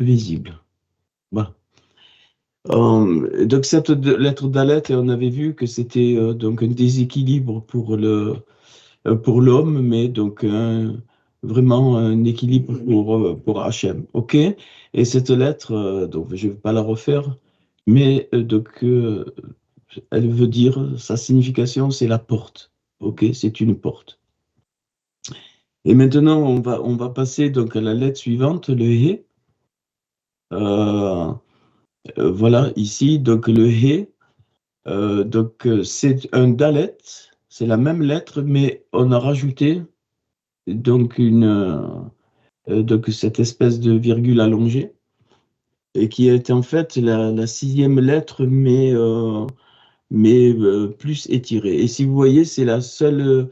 visible. Voilà. Donc cette lettre Dalet, on avait vu que c'était donc un déséquilibre pour l'homme, mais donc vraiment un équilibre pour Hachem. OK? Et cette lettre, donc je ne vais pas la refaire, mais elle veut dire, sa signification, c'est la porte. OK? C'est une porte. Et maintenant, on va passer donc à la lettre suivante, le He. Euh, voilà, ici, donc le He. C'est un Dalet, c'est la même lettre, mais on a rajouté donc donc cette espèce de virgule allongée, et qui est en fait la sixième lettre, mais plus étirée. Et si vous voyez, c'est la seule,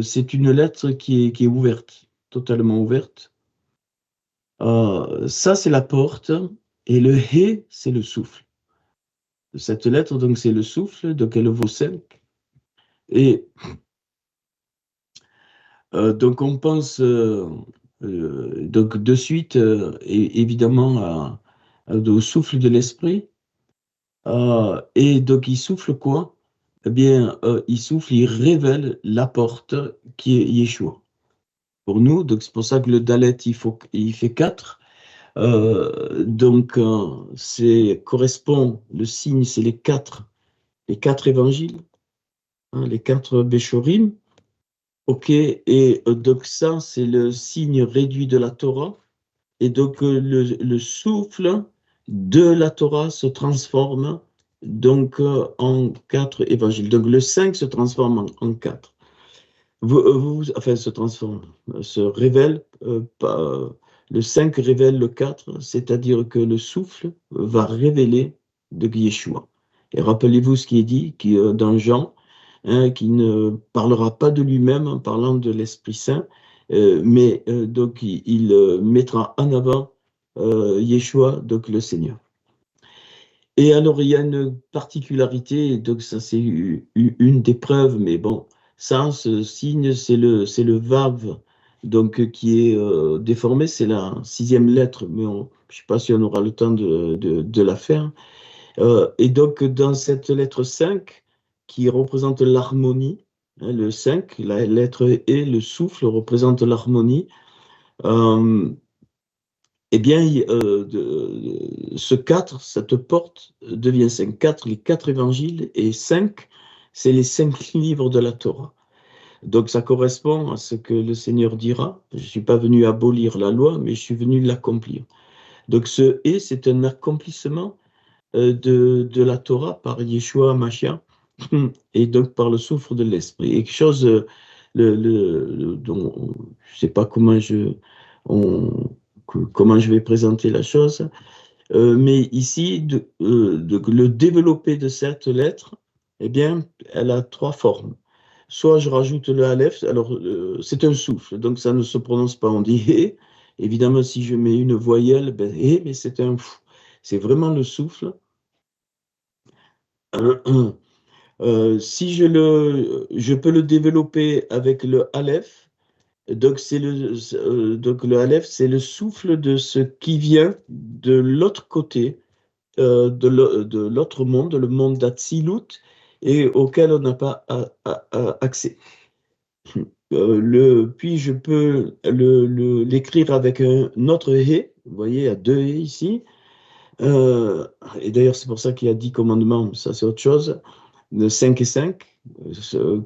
c'est une lettre qui est ouverte, totalement ouverte. Ça, c'est la porte, et le He, c'est le souffle. Cette lettre, donc, c'est le souffle, donc elle vaut 5. Et donc, on pense donc de suite, évidemment, au souffle de l'esprit. Et donc, il souffle quoi? Eh bien, il souffle, il révèle la porte qui est Yeshua. Pour nous, donc c'est pour ça que le Dalet, il fait 4. Correspond, le signe, c'est les quatre évangiles, hein, les 4 Béchorim. OK, et donc ça, c'est le signe réduit de la Torah. Et donc, le souffle de la Torah se transforme donc en 4 évangiles. Donc, le 5 se transforme en 4. Enfin, se transforme, se révèle, le 5 révèle le 4, c'est-à-dire que le souffle va révéler de Yeshua. Et rappelez-vous ce qui est dit dans Jean, hein, qui ne parlera pas de lui-même en parlant de l'Esprit Saint, mais donc il mettra en avant Yeshua, donc le Seigneur. Et alors, il y a une particularité, donc ça c'est une des preuves, mais bon, ça, ce signe, c'est le Vav, donc qui est déformé, c'est la sixième lettre, mais je ne sais pas si on aura le temps de la faire. Et donc, dans cette lettre 5, qui représente l'harmonie, hein, le 5, la lettre E, le souffle, représente l'harmonie. Eh bien, ce 4, cette porte devient 5. 4, les 4 évangiles, et 5, c'est les 5 livres de la Torah. Donc, ça correspond à ce que le Seigneur dira. Je ne suis pas venu abolir la loi, mais je suis venu l'accomplir. Donc, ce « et », c'est un accomplissement de la Torah par Yeshua Mashiach, et donc par le souffle de l'Esprit. Et quelque chose dont je ne sais pas comment je vais présenter la chose, mais ici, le développé de cette lettre, eh bien, elle a 3 formes. Soit je rajoute le Aleph, alors c'est un souffle, donc ça ne se prononce pas, on dit Hé. Évidemment, si je mets une voyelle, ben, Hé, mais c'est vraiment le souffle. Si je peux le développer avec le Aleph, donc donc le Aleph, c'est le souffle de ce qui vient de l'autre côté, de l'autre monde, le monde d'Atsilut, et auquel on n'a pas accès. Puis je peux l'écrire avec un autre He, vous voyez, il y a 2 He ici. Et d'ailleurs, c'est pour ça qu'il y a 10 commandements, ça c'est autre chose. 5 et 5,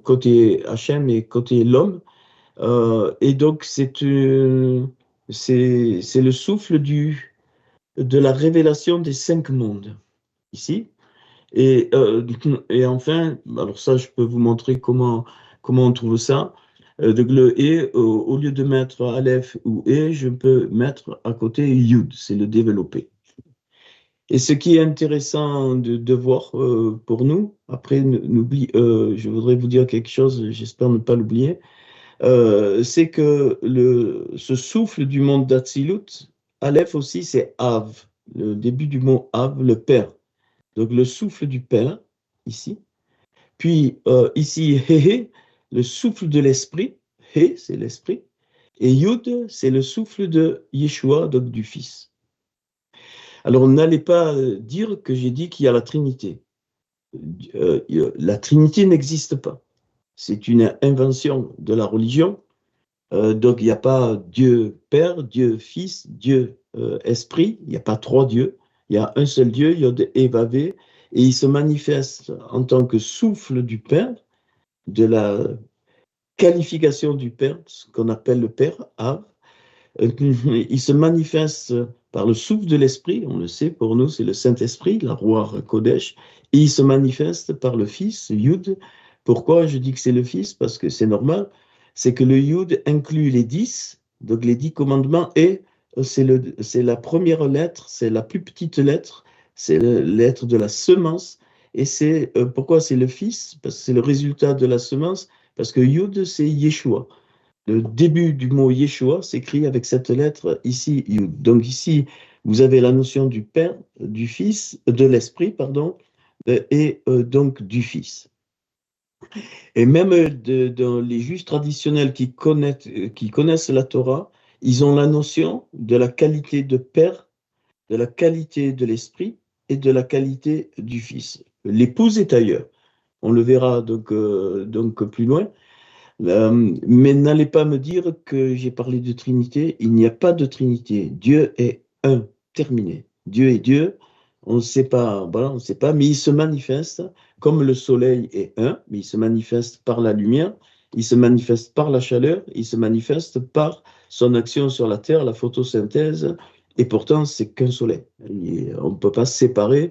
côté Hachem et côté l'homme. Et donc, c'est le souffle de la révélation des 5 mondes, ici. Et enfin, alors ça, je peux vous montrer comment on trouve ça. Donc, le « et », au lieu de mettre Aleph ou « et », je peux mettre à côté « yud », c'est le développé. Et ce qui est intéressant de voir pour nous, après, je voudrais vous dire quelque chose, j'espère ne pas l'oublier, c'est que ce souffle du monde d'Atsilut, Aleph aussi, c'est Av, le début du mot Av, le Père. Donc le souffle du Père, ici. Puis ici, He, le souffle de l'Esprit. He, c'est l'Esprit. Et Yud, c'est le souffle de Yeshua, donc du Fils. Alors, n'allez pas dire que j'ai dit qu'il y a la Trinité. La Trinité n'existe pas. C'est une invention de la religion. Donc, il n'y a pas Dieu Père, Dieu Fils, Dieu Esprit. Il n'y a pas trois dieux. Il y a un seul Dieu, Yod et Vavé, et il se manifeste en tant que souffle du Père, de la qualification du Père, ce qu'on appelle le Père, Av. Il se manifeste par le souffle de l'Esprit, on le sait, pour nous, c'est le Saint-Esprit, la Ruach Kodesh, et il se manifeste par le Fils, Yud. Pourquoi je dis que c'est le Fils? Parce que c'est normal, c'est que le Yud inclut les 10, donc les 10 commandements, et c'est la première lettre, c'est la plus petite lettre, c'est la lettre de la semence, et c'est pourquoi c'est le Fils? Parce que c'est le résultat de la semence, parce que Yud, c'est Yeshua. Le début du mot Yeshua s'écrit avec cette lettre ici, Yud. Donc ici, vous avez la notion du Père, du Fils, de l'Esprit, pardon, et donc du Fils. Et même dans les juifs traditionnels qui connaissent la Torah, ils ont la notion de la qualité de Père, de la qualité de l'Esprit et de la qualité du Fils. L'épouse est ailleurs. On le verra donc plus loin. Mais n'allez pas me dire que j'ai parlé de Trinité. Il n'y a pas de Trinité. Dieu est un, terminé. Dieu est Dieu. On ne sait pas, voilà, on ne sait pas, mais il se manifeste comme le soleil est un, mais il se manifeste par la lumière, il se manifeste par la chaleur, il se manifeste par son action sur la terre, la photosynthèse, et pourtant c'est qu'un soleil. On ne peut pas séparer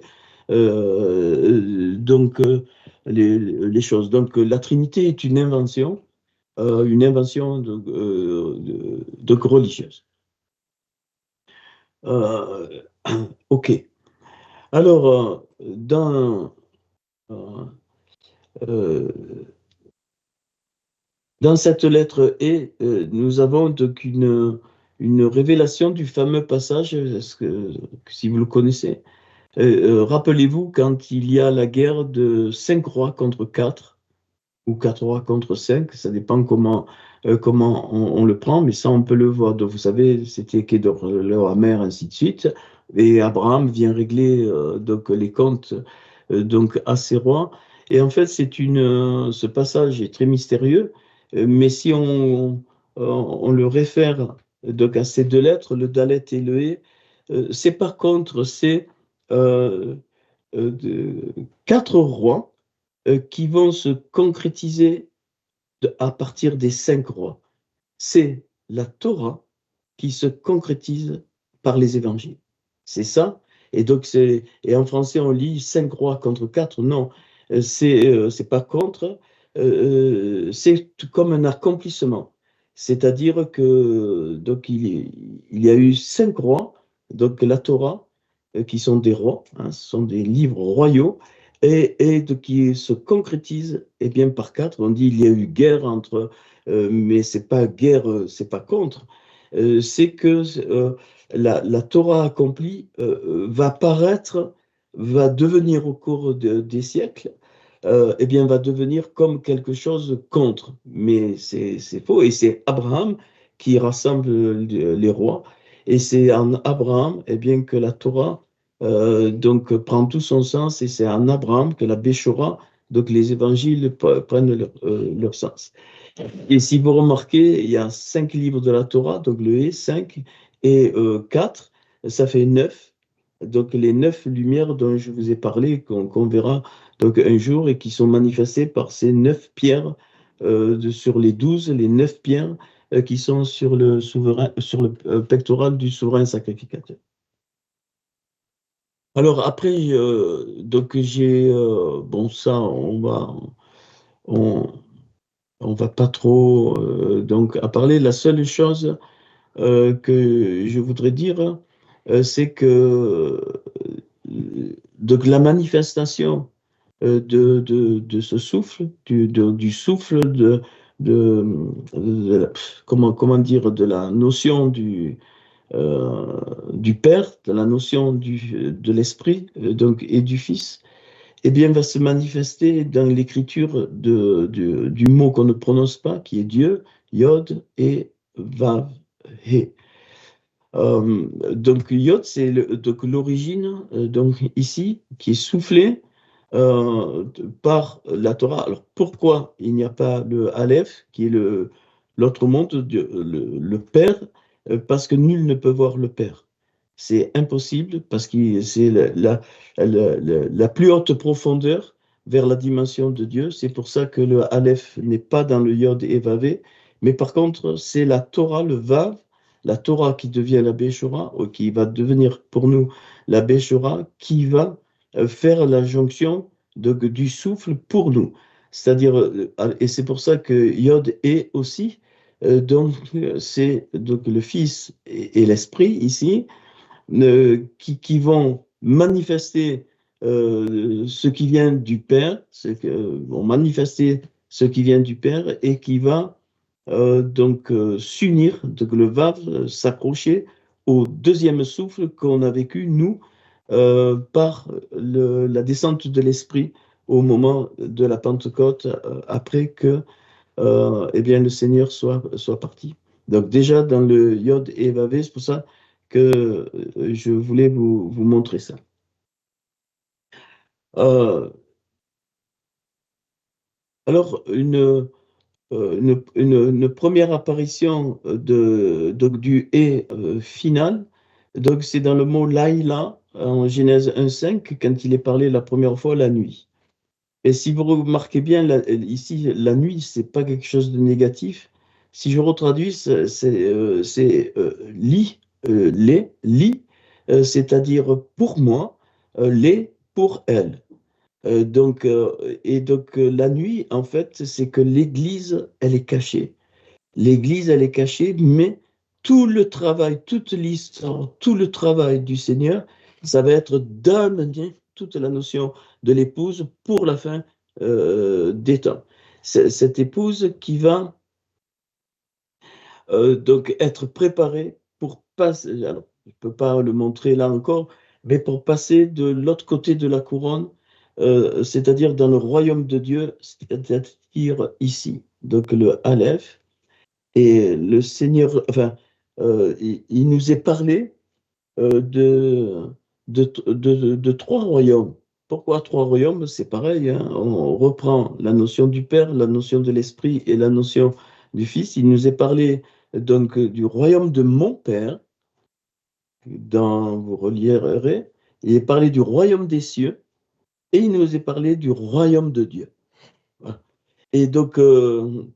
les choses. Donc la Trinité est une invention de religieuse. Ok. Alors, dans cette lettre E, nous avons donc une révélation du fameux passage, si vous le connaissez. Rappelez-vous quand il y a la guerre de 5 rois contre 4, ou 4 rois contre 5, ça dépend comment on le prend, mais ça on peut le voir. Donc vous savez, c'était Kedorlaomer, ainsi de suite, et Abraham vient régler donc les comptes donc à ces rois. Et en fait, ce passage est très mystérieux, mais si on le réfère donc à ces deux lettres, le Dalet et le He, c'est par contre euh, quatre rois qui vont se concrétiser à partir des 5 rois. C'est la Torah qui se concrétise par les évangiles. C'est ça. Et donc, et en français, on lit 5 rois contre 4. Non, c'est pas contre. C'est comme un accomplissement. C'est-à-dire que donc il y a eu 5 rois, donc la Torah, qui sont des rois, hein, ce sont des livres royaux, et qui se concrétisent eh bien, par 4. On dit il y a eu guerre entre, mais c'est pas guerre, c'est pas contre. C'est que la Torah accomplie va paraître, va devenir au cours des siècles, eh bien, va devenir comme quelque chose contre. Mais c'est faux. Et c'est Abraham qui rassemble les rois. Et c'est en Abraham eh bien, que la Torah donc, prend tout son sens. Et c'est en Abraham que la Béchora, donc les évangiles prennent leur sens. Et si vous remarquez, il y a 5 livres de la Torah, donc le He, 5, et 4, ça fait 9. Donc les 9 lumières dont je vous ai parlé, qu'on verra donc un jour, et qui sont manifestées par ces 9 pierres sur les 12, les 9 pierres qui sont sur le pectoral du souverain sacrificateur. Alors après, donc j'ai, bon ça, on, on va pas trop donc à parler. La seule chose que je voudrais dire, c'est que donc la manifestation de ce souffle, du souffle comment dire, de la notion du Père, de la notion de l'Esprit donc et du Fils, eh bien, va se manifester dans l'écriture du mot qu'on ne prononce pas, qui est Dieu, Yod et Vav, He. Donc Yod, c'est donc l'origine, donc ici, qui est soufflée par la Torah. Alors pourquoi il n'y a pas le Aleph, qui est l'autre monde, le Père? Parce que nul ne peut voir le Père. C'est impossible, parce que c'est la plus haute profondeur vers la dimension de Dieu. C'est pour ça que le Aleph n'est pas dans le Yod et Vavé, mais par contre, c'est la Torah, le Vav, la Torah qui devient la Béchora, ou qui va devenir pour nous la Béchora, qui va faire la jonction du souffle pour nous. C'est-à-dire, et c'est pour ça que Yod est aussi, donc c'est donc le Fils et l'Esprit ici, qui vont manifester ce qui vient du Père, vont manifester ce qui vient du Père et qui va donc s'unir, donc le Vav s'accrocher au deuxième souffle qu'on a vécu, nous, par la descente de l'Esprit au moment de la Pentecôte, après que eh bien, le Seigneur soit parti. Donc déjà dans le Yod et Vavé, c'est pour ça que je voulais vous montrer ça. Euh, alors, une première apparition donc, du et final, donc c'est dans le mot Laïla en Genèse 1,5 quand il est parlé la première fois la nuit. Et si vous remarquez bien, ici, la nuit, c'est pas quelque chose de négatif. Si je retraduis, lit, lit, c'est-à-dire pour moi, les pour elle. La nuit, en fait, c'est que l'Église, elle est cachée. L'Église, elle est cachée, mais tout le travail, toute l'histoire, tout le travail du Seigneur, ça va être d'amener toute la notion de l'épouse pour la fin des temps. C'est cette épouse qui va donc être préparée pour passer, alors je ne peux pas le montrer là encore, mais pour passer de l'autre côté de la couronne, c'est-à-dire dans le royaume de Dieu, c'est-à-dire ici. Donc le Aleph. Et le Seigneur, enfin, il nous est parlé de trois royaumes. Pourquoi trois royaumes? C'est pareil, hein. On reprend la notion du Père, la notion de l'Esprit et la notion du Fils. Il nous est parlé donc du royaume de mon Père, dans vous relirez. Il est parlé du royaume des cieux et il nous est parlé du royaume de Dieu. Voilà. Et donc, le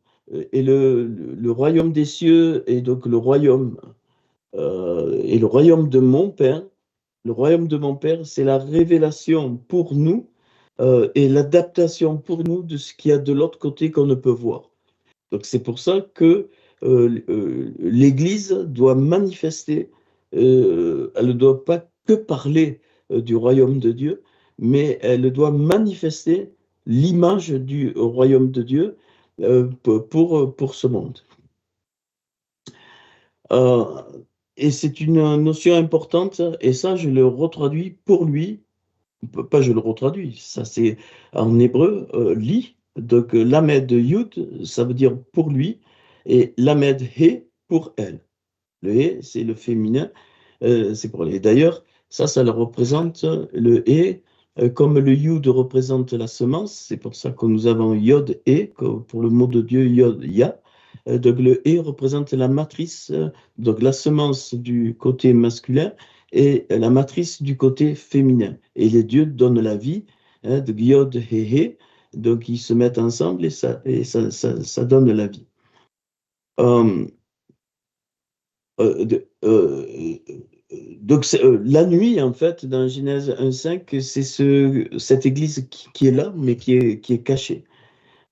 royaume des cieux est donc le royaume et le royaume de mon Père. Le royaume de mon Père, c'est la révélation pour nous et l'adaptation pour nous de ce qu'il y a de l'autre côté qu'on ne peut voir. Donc c'est pour ça que l'Église doit manifester, elle ne doit pas que parler du royaume de Dieu, mais elle doit manifester l'image du royaume de Dieu pour ce monde. Euh, et c'est une notion importante, et ça, je le retraduis pour lui. Pas je le retraduis, ça c'est en hébreu, li. Donc, lamed yud, ça veut dire pour lui, et lamed he pour elle. Le he, c'est le féminin, c'est pour elle. D'ailleurs, ça le représente, le he, comme le yud représente la semence, c'est pour ça que nous avons yod et, pour le mot de Dieu, yod ya. Donc le he représente la matrice, donc la semence du côté masculin et la matrice du côté féminin. Et les dieux donnent la vie, hein, de yod et he, donc ils se mettent ensemble et ça donne la vie. Donc, la nuit, en fait, dans Genèse 1,5, c'est cette église qui est là, mais qui est cachée.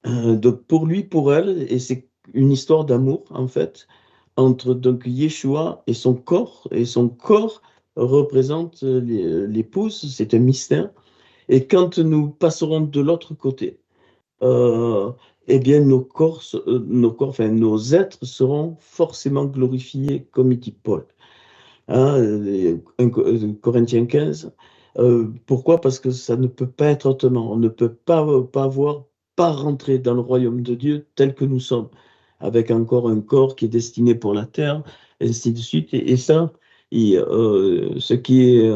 Donc, pour lui, pour elle, et c'est une histoire d'amour, en fait, entre donc Yeshua et son corps. Et son corps représente l'épouse, c'est un mystère. Et quand nous passerons de l'autre côté, euh, eh bien, enfin, nos êtres seront forcément glorifiés, comme il dit Paul. Hein, 1 Corinthiens 15. Pourquoi? Parce que ça ne peut pas être autrement. On ne peut pas rentrer dans le royaume de Dieu tel que nous sommes, avec encore un corps qui est destiné pour la terre, et ainsi de suite. Et ça, Ce qui est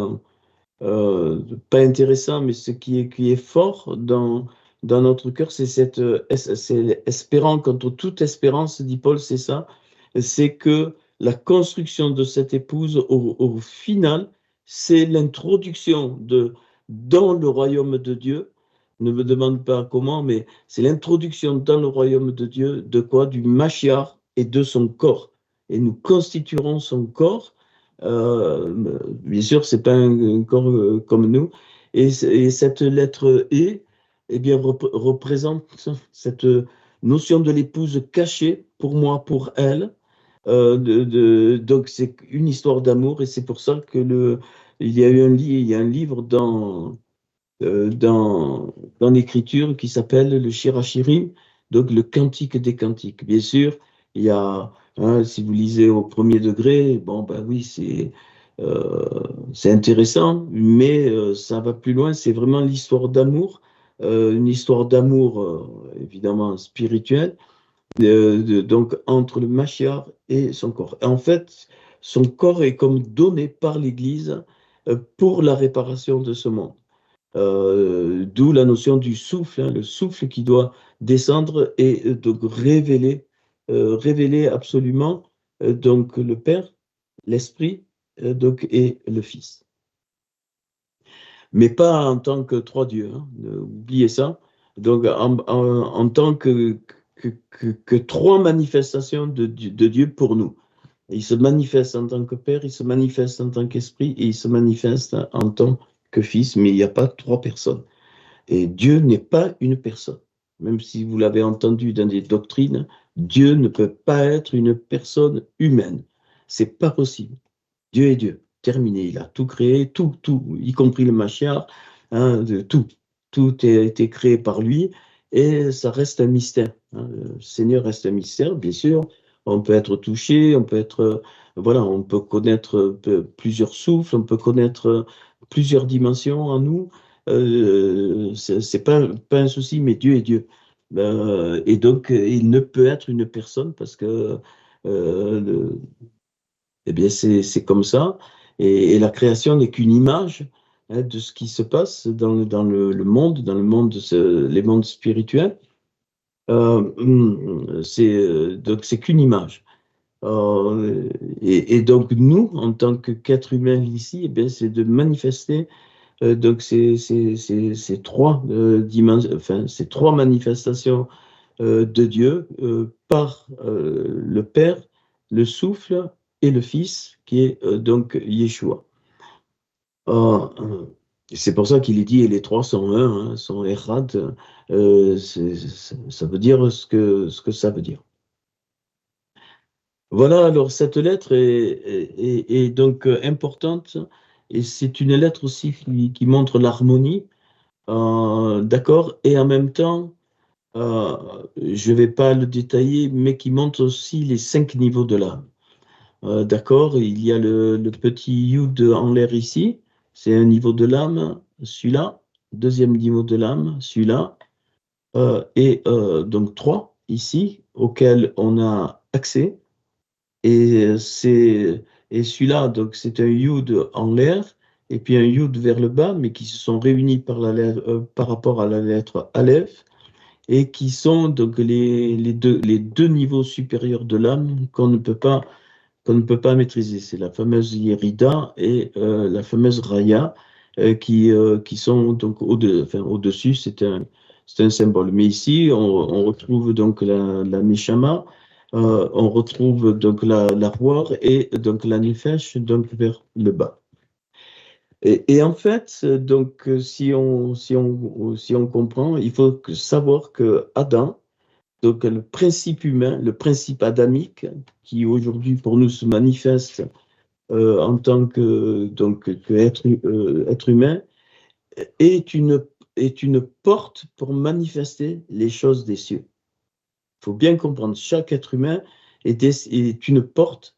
pas intéressant, mais ce qui est fort dans notre cœur, c'est espérant, quant à toute espérance, dit Paul, c'est ça, c'est que la construction de cette épouse, au final, c'est l'introduction dans le royaume de Dieu. Ne me demande pas comment, mais c'est l'introduction dans le royaume de Dieu de quoi? Du Machiar et de son corps. Et nous constituerons son corps. Bien sûr, c'est pas un corps comme nous. Et cette lettre E, eh bien, représente cette notion de l'épouse cachée pour moi, pour elle. Donc, c'est une histoire d'amour et c'est pour ça que il y a un livre dans l'Écriture qui s'appelle le Shirachirim, donc le Cantique des Cantiques. Bien sûr, il y a, si vous lisez au premier degré, bon, ben oui, c'est intéressant, mais ça va plus loin. C'est vraiment l'histoire d'amour, une histoire d'amour évidemment spirituelle, donc entre le Mashiach et son corps. En fait, son corps est comme donné par l'Église pour la réparation de ce monde. D'où la notion du souffle, le souffle qui doit descendre et donc révéler absolument donc le Père, l'Esprit donc, et le Fils. Mais pas en tant que trois dieux, hein, oubliez ça. Donc en tant que trois manifestations de Dieu pour nous. Il se manifeste en tant que Père, il se manifeste en tant qu'Esprit et il se manifeste en tant que Fils, mais il n'y a pas trois personnes. Et Dieu n'est pas une personne. Même si vous l'avez entendu dans des doctrines, Dieu ne peut pas être une personne humaine. C'est pas possible. Dieu est Dieu. Terminé. Il a tout créé, tout, y compris le Mashiach, tout. Tout a été créé par lui et ça reste un mystère. Le Seigneur reste un mystère, bien sûr. On peut être touché, on peut connaître plusieurs souffles, on peut connaître plusieurs dimensions en nous. C'est pas un souci, mais Dieu est Dieu. Et donc, il ne peut être une personne parce que eh bien, c'est comme ça. Et la création n'est qu'une image de ce qui se passe dans le monde, les mondes spirituels. Donc, c'est qu'une image. Et donc, nous, en tant qu'êtres humains ici, eh bien, c'est de manifester donc ces trois ces trois manifestations de Dieu par le Père, le souffle et le Fils, qui est donc Yeshua. C'est pour ça qu'il est dit, et les trois sont un, sont Echad. Ça veut dire ce que ça veut dire. Voilà, alors cette lettre est donc importante, et c'est une lettre aussi qui montre l'harmonie, d'accord, et en même temps, je ne vais pas le détailler, mais qui montre aussi les 5 niveaux de l'âme. D'accord, il y a le petit Yud en l'air ici, c'est un niveau de l'âme, celui-là, deuxième niveau de l'âme, celui-là, et donc 3 ici, auxquels on a accès. Et celui-là, donc c'est un Yud en l'air, et puis un Yud vers le bas, mais qui se sont réunis par rapport à la lettre Aleph, et qui sont donc les deux niveaux supérieurs de l'âme qu'on ne peut pas maîtriser. C'est la fameuse Yerida et la fameuse Raya, qui sont donc au-dessus, c'est un symbole. Mais ici, on retrouve donc la Neshama, on retrouve donc la Roar et donc la Nefesh, donc vers le bas. Et en fait, donc, si on comprend, il faut savoir que Adam, donc le principe humain, le principe adamique, qui aujourd'hui pour nous se manifeste en tant que être humain, est une porte pour manifester les choses des cieux. Il faut bien comprendre, chaque être humain est une porte.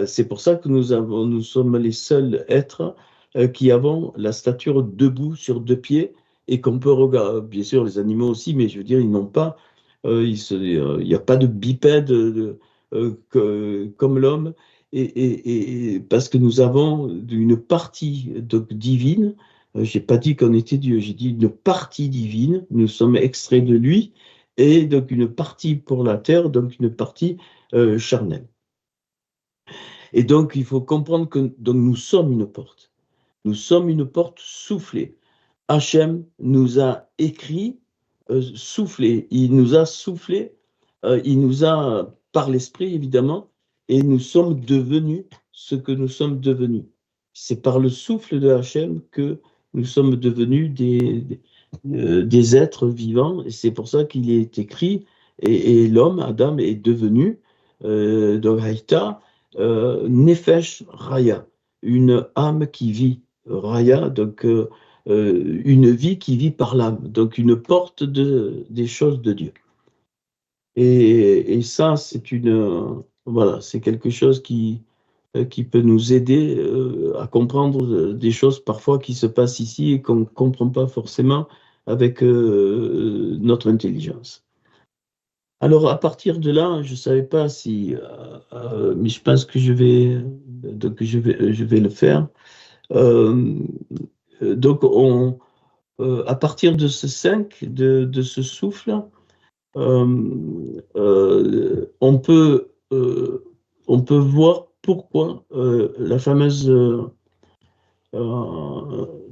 C'est pour ça que nous sommes les seuls êtres qui avons la stature debout sur 2 pieds et qu'on peut regarder. Bien sûr, les animaux aussi, mais je veux dire, ils n'ont pas. Il n'y a pas de bipède comme l'homme. et parce que nous avons une partie donc, divine. Je n'ai pas dit qu'on était Dieu, j'ai dit une partie divine. Nous sommes extraits de lui, et donc une partie pour la terre, donc une partie charnelle. Et donc, il faut comprendre que donc, nous sommes une porte. Nous sommes une porte soufflée. Hachem nous a écrit, soufflé. Il nous a soufflé, il nous a, par l'esprit évidemment, et nous sommes devenus ce que nous sommes devenus. C'est par le souffle de Hachem que nous sommes devenus des êtres vivants. Et c'est pour ça qu'il est écrit, et l'homme, Adam, est devenu, donc Haïta, Nefesh Raya, une âme qui vit. Raya, donc une vie qui vit par l'âme, donc une porte des choses de Dieu. Et ça, voilà, c'est quelque chose qui peut nous aider à comprendre des choses parfois qui se passent ici et qu'on ne comprend pas forcément avec notre intelligence. Alors, à partir de là, je ne savais pas si, mais je pense que je vais le faire. Donc, à partir de ce 5, de ce souffle, on peut voir pourquoi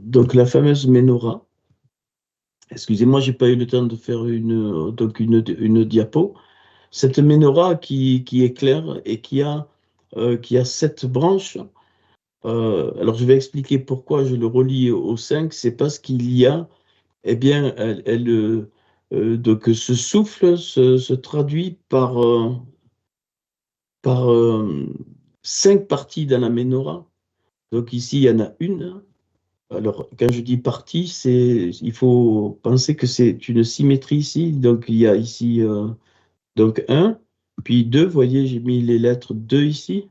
donc la fameuse menorah. Excusez-moi, j'ai pas eu le temps de faire une diapo. Cette menorah qui éclaire et qui a 7 branches. Alors je vais expliquer pourquoi je le relie au 5. C'est parce qu'il y a, eh bien, donc ce souffle se traduit par 5 parties dans la menorah. Donc ici, il y en a une. Alors, quand je dis partie, il faut penser que c'est une symétrie ici. Donc, il y a ici donc 1, puis 2. Vous voyez, j'ai mis les lettres 2 ici.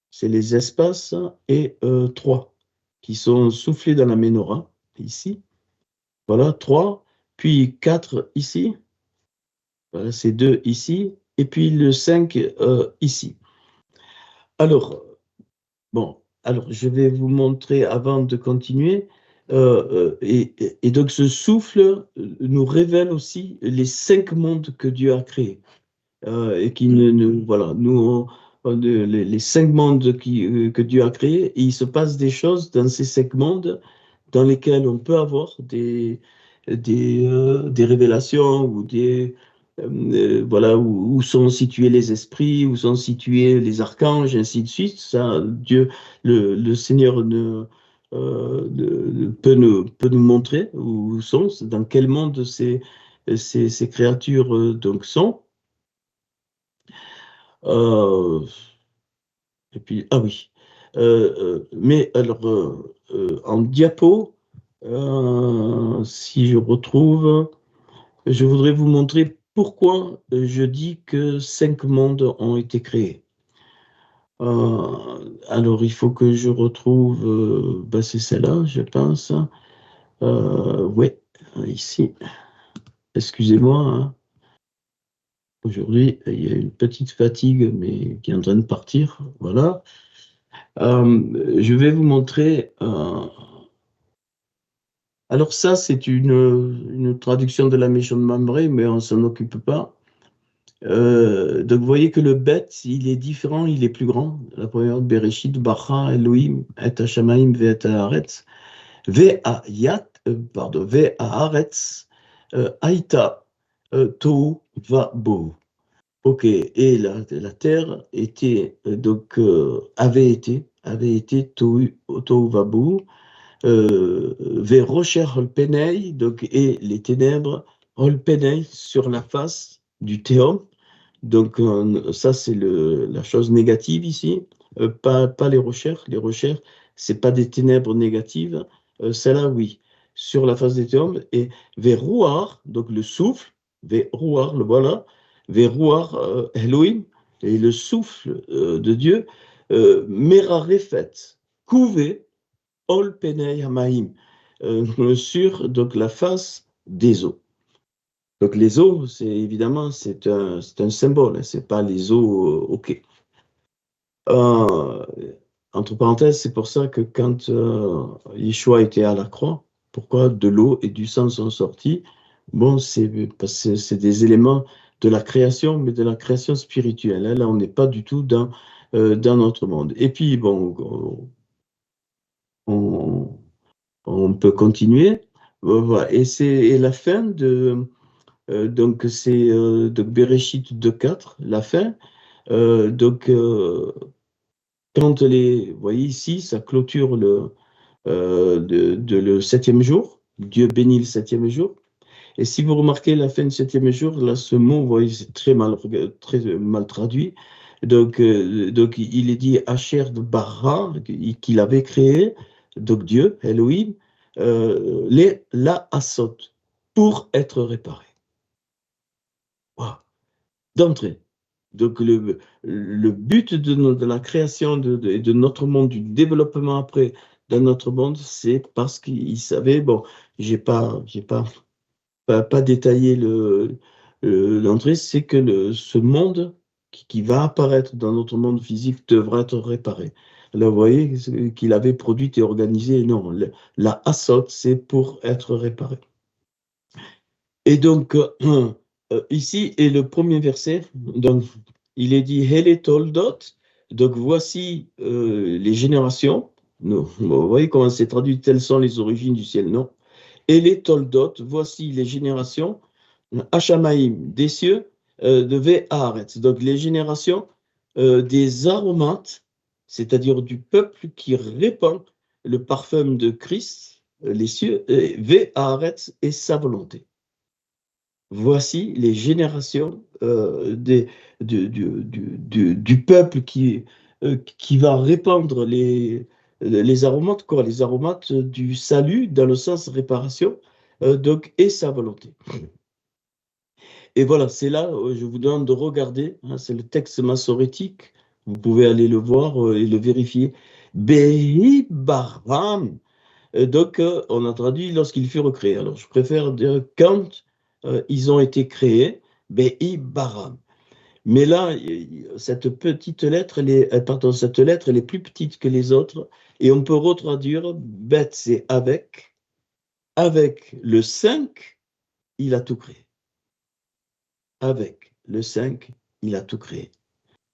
C'est les espaces. Et 3 qui sont soufflés dans la menorah, ici. Voilà, 3. Puis 4 ici. Voilà, c'est 2 ici. Et puis le 5 ici. Alors, bon, alors je vais vous montrer avant de continuer. Et donc ce souffle nous révèle aussi les 5 mondes que Dieu a créés. Et qui voilà, les 5 mondes que Dieu a créés, et il se passe des choses dans ces 5 mondes dans lesquels on peut avoir des révélations ou voilà, où sont situés les esprits, où sont situés les archanges, ainsi de suite. Ça, Dieu, le Seigneur peut nous montrer où sont, dans quel monde ces créatures donc sont. Et puis, ah oui. Mais alors, en diapo, si je retrouve, je voudrais vous montrer pourquoi je dis que 5 mondes ont été créés. Alors, il faut que je retrouve, c'est celle-là, je pense. Oui, ici. Excusez-moi. Hein. Aujourd'hui, il y a une petite fatigue, mais qui est en train de partir. Voilà. Je vais vous montrer. Alors ça, c'est une traduction de la Mishon Mamre, mais on ne s'en occupe pas. Donc vous voyez que le bet, il est différent, il est plus grand. La première, Bereshit, Bacha, Elohim, et Hashamaim, ve et haaretz, ve haaretz, Aïta, Tohu, va Bohu. Ok, et la terre avait été Tohu va Bohu. Vers Rocher Holpenei, donc, et les ténèbres Holpenei sur la face du théum. Donc, ça, c'est la chose négative ici. Pas les recherches. Les recherches, ce n'est pas des ténèbres négatives. Celle-là, oui. Sur la face des théum. Et vers Rouar, donc le souffle, vers Rouar, le voilà, vers Rouar Elohim, et le souffle de Dieu, Merarefet, couvé, Ol Penei Hamaim, sur donc, la face des eaux. Donc les eaux, c'est un symbole, c'est pas les eaux, ok. Euh, Entre parenthèses, c'est pour ça que quand Yeshua était à la croix, pourquoi de l'eau et du sang sont sortis? Bon, c'est parce que c'est des éléments de la création, mais de la création spirituelle, hein. Là, on n'est pas du tout dans notre monde. Et puis, bon, on, on peut continuer. Voilà. Et la fin de... donc, c'est donc Bereshit 2.4, la fin. Donc, quand vous voyez ici, ça clôture le septième jour. Dieu bénit le septième jour. Et si vous remarquez la fin du septième jour, là, ce mot, vous voyez, c'est très mal traduit. Donc, il est dit Asher de Bara, qu'il avait créé, donc Dieu, Elohim, la Asot, pour être réparé. Wow. D'entrée. Donc, le but de la création de notre monde, du développement après dans notre monde, c'est parce qu'il savait, bon, j'ai pas détaillé l'entrée, c'est que ce monde qui va apparaître dans notre monde physique devra être réparé. Là, vous voyez qu'il avait produit et organisé, non, la Assot, c'est pour être réparé. Et donc, ici est le premier verset. Donc, il est dit Hele Toldot. Donc, voici les générations. Non, vous voyez comment c'est traduit, telles sont les origines du ciel, non? Hele Toldot, voici les générations. Hachamaïm, des cieux, de Ve'aretz. Donc, les générations des aromates, c'est-à-dire du peuple qui répand le parfum de Christ, les cieux, Ve'aretz et sa volonté. Voici les générations du peuple qui va répandre les aromates, quoi, les aromates du salut dans le sens réparation, donc, et sa volonté. Et voilà, c'est là, je vous demande de regarder, hein, c'est le texte massorétique, vous pouvez aller le voir et le vérifier. Behi Baram. Donc, on a traduit lorsqu'ils furent créés. Alors, je préfère dire quand ils ont été créés, Behi Baram. Mais là, cette petite lettre, cette lettre, elle est plus petite que les autres, et on peut retraduire, Bet, c'est avec le 5, il a tout créé. Avec le 5, il a tout créé.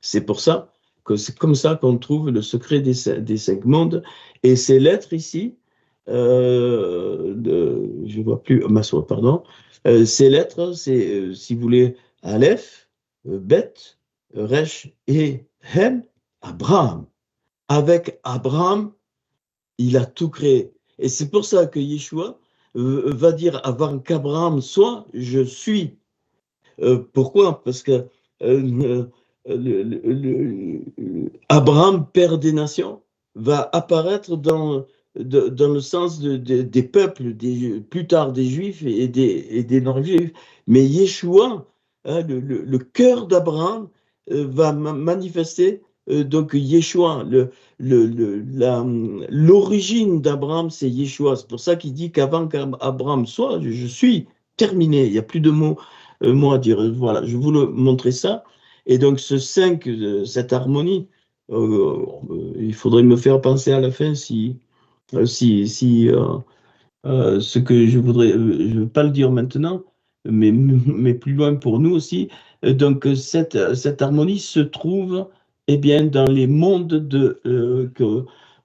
C'est pour ça que c'est comme ça qu'on trouve le secret des 5 mondes. Et ces lettres ici, je ne vois plus, pardon, ces lettres, c'est, si vous voulez, Aleph, Bet, Resh et Hem, Abraham. Avec Abraham, il a tout créé. Et c'est pour ça que Yeshua va dire avant qu'Abraham soit, je suis. Pourquoi? Parce que Abraham, père des nations, va apparaître dans le sens des peuples, plus tard des Juifs et des non-Juifs. Mais Yeshua, hein, le cœur d'Abraham, va manifester. Donc Yeshua, l'origine d'Abraham, c'est Yeshua. C'est pour ça qu'il dit qu'avant qu'Abraham soit, je suis terminé. Il n'y a plus de mots à dire. Voilà, je voulais montrer ça. Et donc, ce 5, cette harmonie, il faudrait me faire penser à la fin si ce que je voudrais, je ne veux pas le dire maintenant, mais plus loin pour nous aussi. Donc, cette harmonie se trouve eh bien, dans les mondes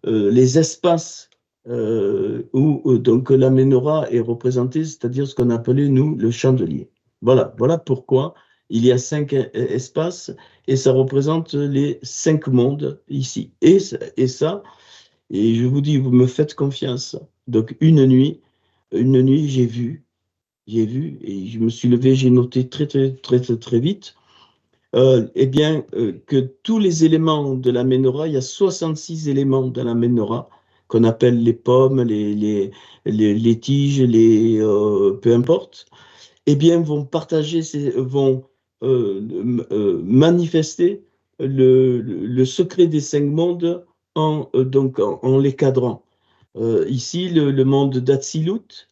les espaces où donc la menorah est représentée, c'est-à-dire ce qu'on appelait, nous, le chandelier. Voilà pourquoi il y a 5 espaces et ça représente les 5 mondes ici. Et ça, et je vous dis, vous me faites confiance. Donc, une nuit, j'ai vu, et je me suis levé, j'ai noté très, très, très, très, très vite, eh bien, que tous les éléments de la menorah, il y a 66 éléments de la menorah, qu'on appelle les pommes, les tiges, peu importe, eh bien, vont partager, vont manifester le secret des 5 mondes en les cadrant. Ici, le monde d'Atsilut,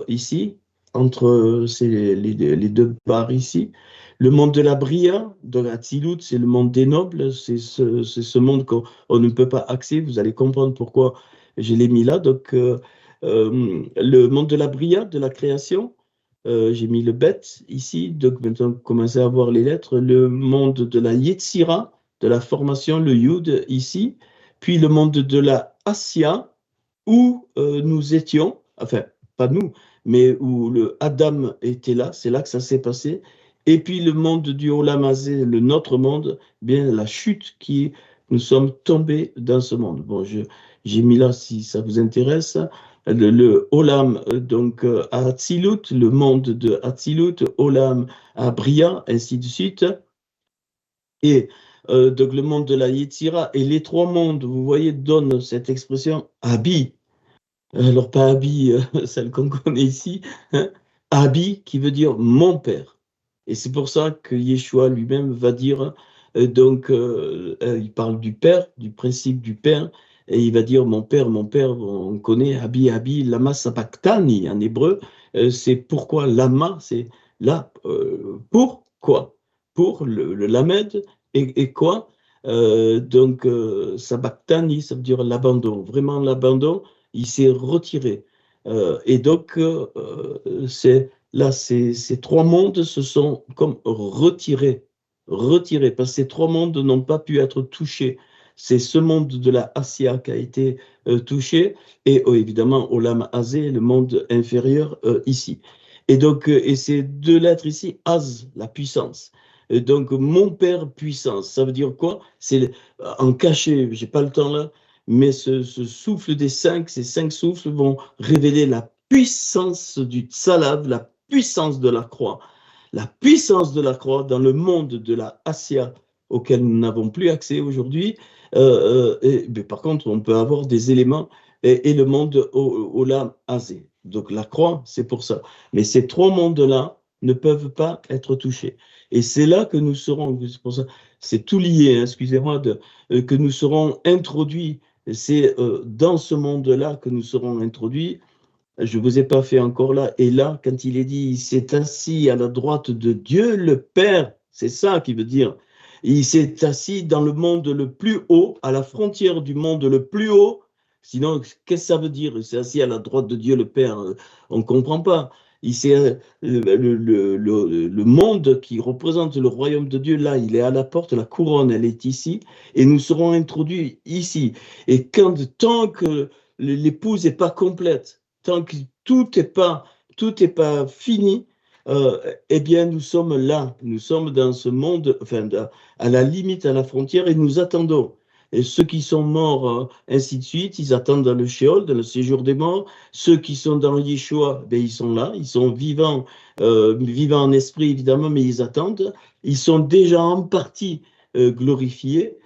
ici, entre les deux barres ici. Le monde de la Bria, de la Tzilut, c'est le monde des nobles, c'est ce monde qu'on ne peut pas accéder. Vous allez comprendre pourquoi je l'ai mis là. Donc, le monde de la Bria, de la création, j'ai mis le Bet ici. Donc, maintenant, vous commencez à voir les lettres. Le monde de la Yetzira, de la formation, le Yud ici. Puis le monde de la Assia, où nous étions, enfin, pas nous, mais où le Adam était là, c'est là que ça s'est passé. Et puis le monde du Olam Hazé, le notre monde, bien la chute qui nous sommes tombés dans ce monde. Bon, j'ai mis là si ça vous intéresse. Le Olam, donc à Hatzilut, le monde de Hatzilut, Olam à Bria, ainsi de suite. Et donc le monde de la Yetzira et les trois mondes, vous voyez, donnent cette expression Abi. Alors, pas Abi, celle qu'on connaît ici, hein, Abi qui veut dire mon père. Et c'est pour ça que Yeshua lui-même va dire, il parle du père, du principe du père, et il va dire mon père, on connaît Abi, Abi, lama sabachthani en hébreu, c'est pourquoi lama, c'est là, pourquoi? Pour le lamed, et quoi? Sabachthani, ça veut dire l'abandon, vraiment l'abandon il s'est retiré. Et donc, là, ces trois mondes se sont comme retirés, parce que ces trois mondes n'ont pas pu être touchés. C'est ce monde de la Assia qui a été touché, et évidemment, Olam Azé, le monde inférieur ici. Et donc, et ces deux lettres ici, Az, la puissance. Et donc, mon père puissance, ça veut dire quoi? C'est en cachet, j'ai pas le temps là, mais ce souffle des cinq, ces cinq souffles vont révéler la puissance du tsalav, la puissance de la croix. La puissance de la croix dans le monde de la Assia auquel nous n'avons plus accès aujourd'hui. Mais par contre, on peut avoir des éléments et le monde Olam Azé. Donc la croix, c'est pour ça. Mais ces trois mondes-là ne peuvent pas être touchés. Et c'est là que nous serons, c'est pour ça, c'est tout lié, hein, excusez-moi, que nous serons introduits. C'est dans ce monde-là que nous serons introduits. Je ne vous ai pas fait encore là. Et là, quand il est dit, il s'est assis à la droite de Dieu le Père, c'est ça qui veut dire. Il s'est assis dans le monde le plus haut, à la frontière du monde le plus haut. Sinon, qu'est-ce que ça veut dire? Il s'est assis à la droite de Dieu le Père. On ne comprend pas. Le monde qui représente le royaume de Dieu, là, il est à la porte, la couronne, elle est ici, et nous serons introduits ici. Et tant que l'épouse n'est pas complète, tant que tout est pas fini, eh bien, nous sommes là, nous sommes dans ce monde, enfin, à la limite, à la frontière, et nous attendons. Et ceux qui sont morts, ainsi de suite, ils attendent dans le Sheol, dans le séjour des morts. Ceux qui sont dans Yeshua, ben, ils sont là, ils sont vivants, vivants en esprit, évidemment, mais ils attendent. Ils sont déjà en partie glorifiés.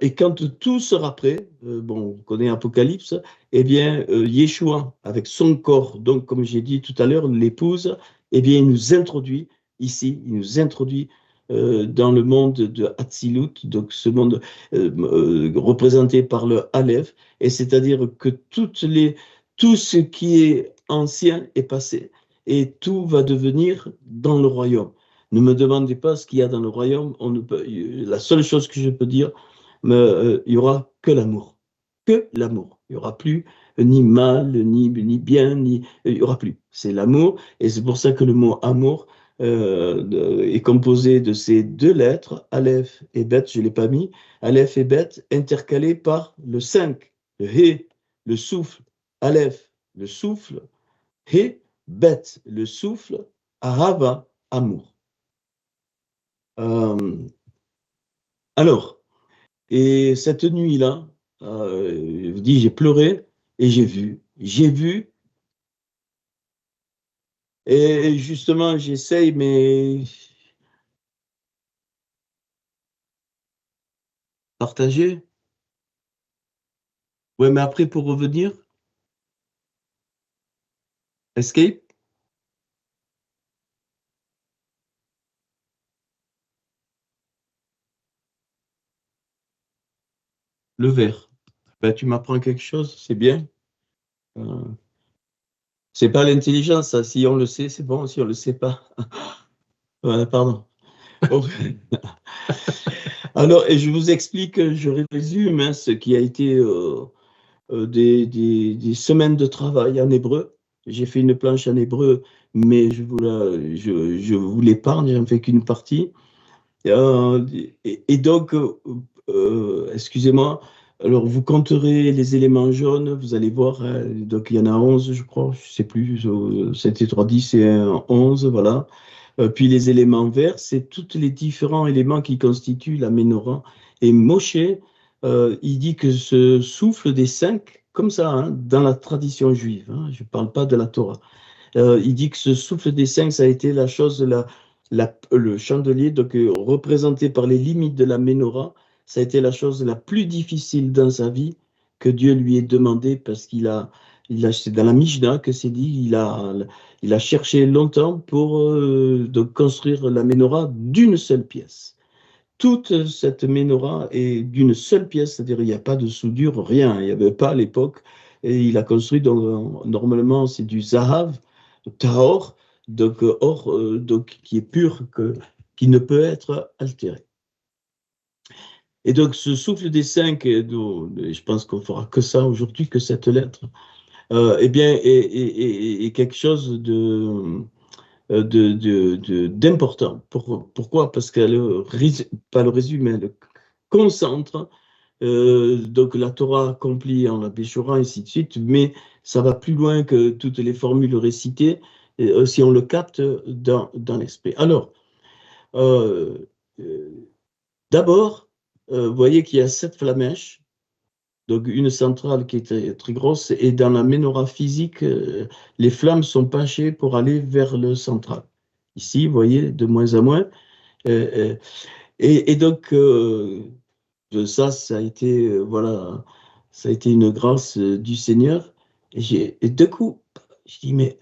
Et quand tout sera prêt, bon, on connaît Apocalypse, eh bien, Yeshua, avec son corps, donc comme j'ai dit tout à l'heure, l'épouse, eh bien, il nous introduit ici, il nous introduit dans le monde de Hatzilut, donc ce monde représenté par le Aleph, et c'est-à-dire que tout ce qui est ancien est passé, et tout va devenir dans le royaume. Ne me demandez pas ce qu'il y a dans le royaume, la seule chose que je peux dire, il y aura que l'amour. Que l'amour. Il n'y aura plus ni mal, ni bien, il n'y aura plus. C'est l'amour. Et c'est pour ça que le mot amour est composé de ces deux lettres, Aleph et Bet, je ne l'ai pas mis, Aleph et Bet, intercalés par le 5, le He, le souffle, Aleph, le souffle, He, Bet, le souffle, Ahava, amour. Euh, alors, et cette nuit-là, je vous dis, j'ai pleuré et j'ai vu, et justement, j'essaye, mais partager. Ouais, mais après, pour revenir, escape, le verre. Ben, tu m'apprends quelque chose, c'est bien. Euh, C'est pas l'intelligence, ça. Si on le sait, c'est bon. Si on le sait pas, voilà, pardon. Oh. Alors, et je vous explique, je résume hein, ce qui a été des semaines de travail en hébreu. J'ai fait une planche en hébreu, mais je vous l'épargne, j'en fais qu'une partie. Euh, et donc, excusez-moi, alors vous compterez les éléments jaunes, vous allez voir, donc il y en a 11, je crois, je ne sais plus, 7 et 3, 10 et 11, voilà. Puis les éléments verts, c'est tous les différents éléments qui constituent la menorah. Et Moshe, il dit que ce souffle des cinq, comme ça, hein, dans la tradition juive, hein, je ne parle pas de la Torah, il dit que ce souffle des cinq, ça a été la chose, le chandelier, donc représenté par les limites de la menorah, ça a été la chose la plus difficile dans sa vie que Dieu lui ait demandé parce c'est dans la Mishnah que c'est dit, il a cherché longtemps pour donc construire la menorah d'une seule pièce. Toute cette menorah est d'une seule pièce, c'est-à-dire il n'y a pas de soudure, rien, il n'y avait pas à l'époque. Et il a construit, donc, normalement, c'est du zahav, tahor, donc or donc, qui est pur, qui ne peut être altéré. Et donc ce souffle des cinq, je pense qu'on fera que ça aujourd'hui, que cette lettre, eh bien, est quelque chose d'important. Pourquoi? Parce qu'elle pas le résume, elle concentre donc la Torah accomplie en la Béchora, ainsi de suite, mais ça va plus loin que toutes les formules récitées, si on le capte dans l'esprit. Alors, euh, euh, d'abord, vous voyez qu'il y a 7 flamèches, donc une centrale qui est très, très grosse, et dans la menorah physique, les flammes sont penchées pour aller vers le central. Ici, vous voyez, de moins en moins. Euh, et donc, ça a été, voilà, ça a été une grâce du Seigneur. Et de coup, je dis, mais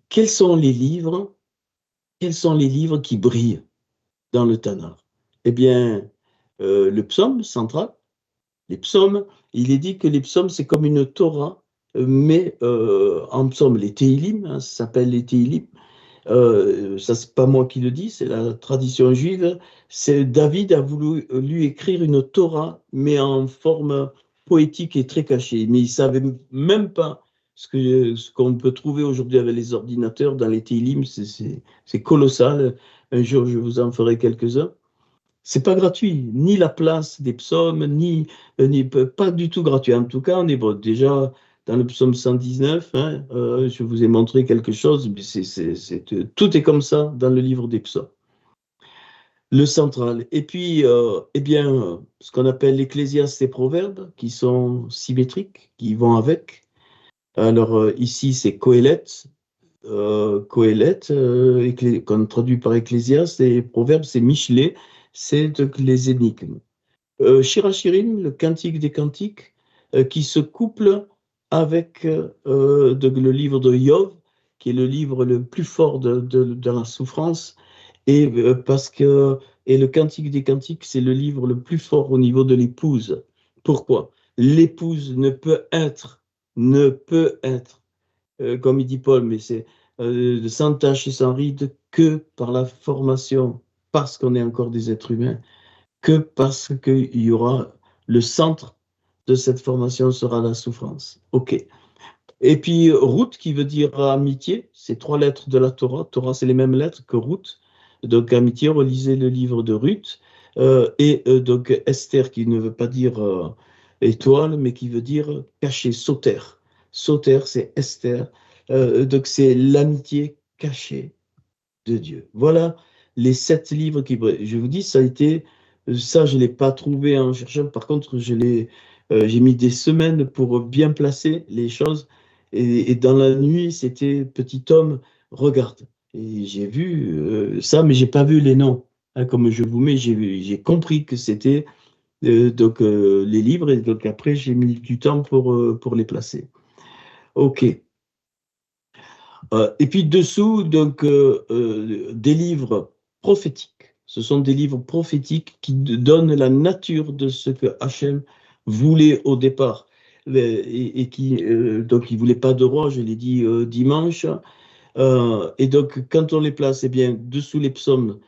quels sont les livres, quels sont les livres qui brillent dans le Tanakh? Eh bien, le psaume central, les psaumes, il est dit que les psaumes, c'est comme une Torah, mais en psaume, les Téhilim, hein, ça s'appelle les Téhilim. Ça, c'est pas moi qui le dis, c'est la tradition juive. C'est David a voulu lui écrire une Torah, mais en forme poétique et très cachée. Mais il savait même pas ce qu'on peut trouver aujourd'hui avec les ordinateurs dans les Télim. C'est colossal. Un jour, je vous en ferai quelques-uns. C'est pas gratuit, ni la place des psaumes, ni pas du tout gratuit. En tout cas, on est bon. Déjà, dans le psaume 119, hein, je vous ai montré quelque chose, mais tout est comme ça dans le livre des psaumes. Le central. Et puis, eh bien, ce qu'on appelle l'Ecclésiaste et Proverbes, qui sont symétriques, qui vont avec. Alors, ici, c'est Coëlette, qu'on traduit par Ecclésiaste, et Proverbes, c'est Michelet, c'est donc les énigmes. Shirachirim, le cantique des cantiques, qui se couple avec le livre de Yov, qui est le livre le plus fort de la souffrance, et et le cantique des cantiques, c'est le livre le plus fort au niveau de l'épouse. Pourquoi? L'épouse ne peut être, comme il dit Paul, mais c'est sans tache et sans ride que par la formation, parce qu'on est encore des êtres humains, que parce qu'il y aura le centre de cette formation sera la souffrance. OK. Et puis Ruth qui veut dire amitié, c'est 3 lettres de la Torah. Torah, c'est les mêmes lettres que Ruth. Donc amitié, relisez le livre de Ruth. Donc Esther qui ne veut pas dire étoile, mais qui veut dire caché, sauter. Sauter, c'est Esther. Donc c'est l'amitié cachée de Dieu. Voilà les 7 livres qui brillent. Je vous dis, ça a été, ça je ne l'ai pas trouvé en cherchant. Par contre, j'ai mis des semaines pour bien placer les choses. Et dans la nuit, c'était petit homme, regarde. Et j'ai vu ça, mais j'ai pas vu les noms. Hein, comme je vous mets, j'ai compris que c'était donc les livres. Et donc après, j'ai mis du temps pour les placer. OK. Et puis dessous, donc, des livres prophétiques. Ce sont des livres prophétiques qui donnent la nature de ce que Hachem voulait au départ. et qui, donc il ne voulait pas de roi, je l'ai dit dimanche. Et donc, quand on les place, eh bien, dessous les psaumes,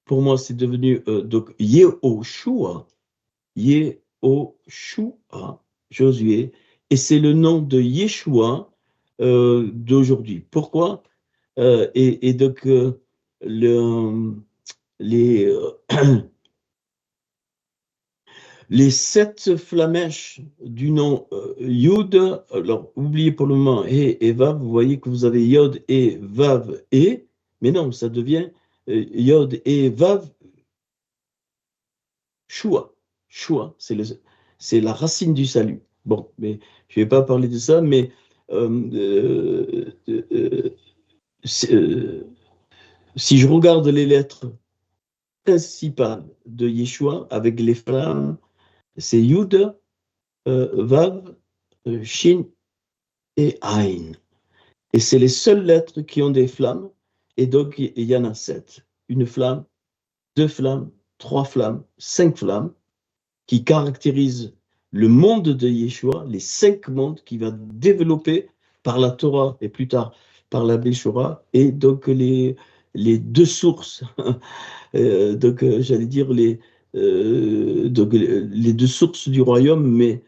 pour moi, c'est devenu donc Yehoshua, Yehoshua, Josué, et c'est le nom de Yeshua d'aujourd'hui. Pourquoi? Et donc, les, les 7 flamèches du nom Yud, alors oubliez pour le moment et Vav, vous voyez que vous avez Yod et Vav et, mais non, ça devient Yod et Vav, Shua. Shua, c'est la racine du salut. Bon, mais je ne vais pas parler de ça, mais si je regarde les lettres principales de Yeshua avec les flammes, c'est Yud, Vav, Shin et Ain. Et c'est les seules lettres qui ont des flammes. Et donc, il y en a 7. Une flamme, 2 flammes, 3 flammes, 5 flammes qui caractérisent le monde de Yeshua, les 5 mondes qu'il va développer par la Torah et plus tard par la Béchora. Et donc, les 2 sources, donc j'allais dire donc, les 2 sources du royaume, mais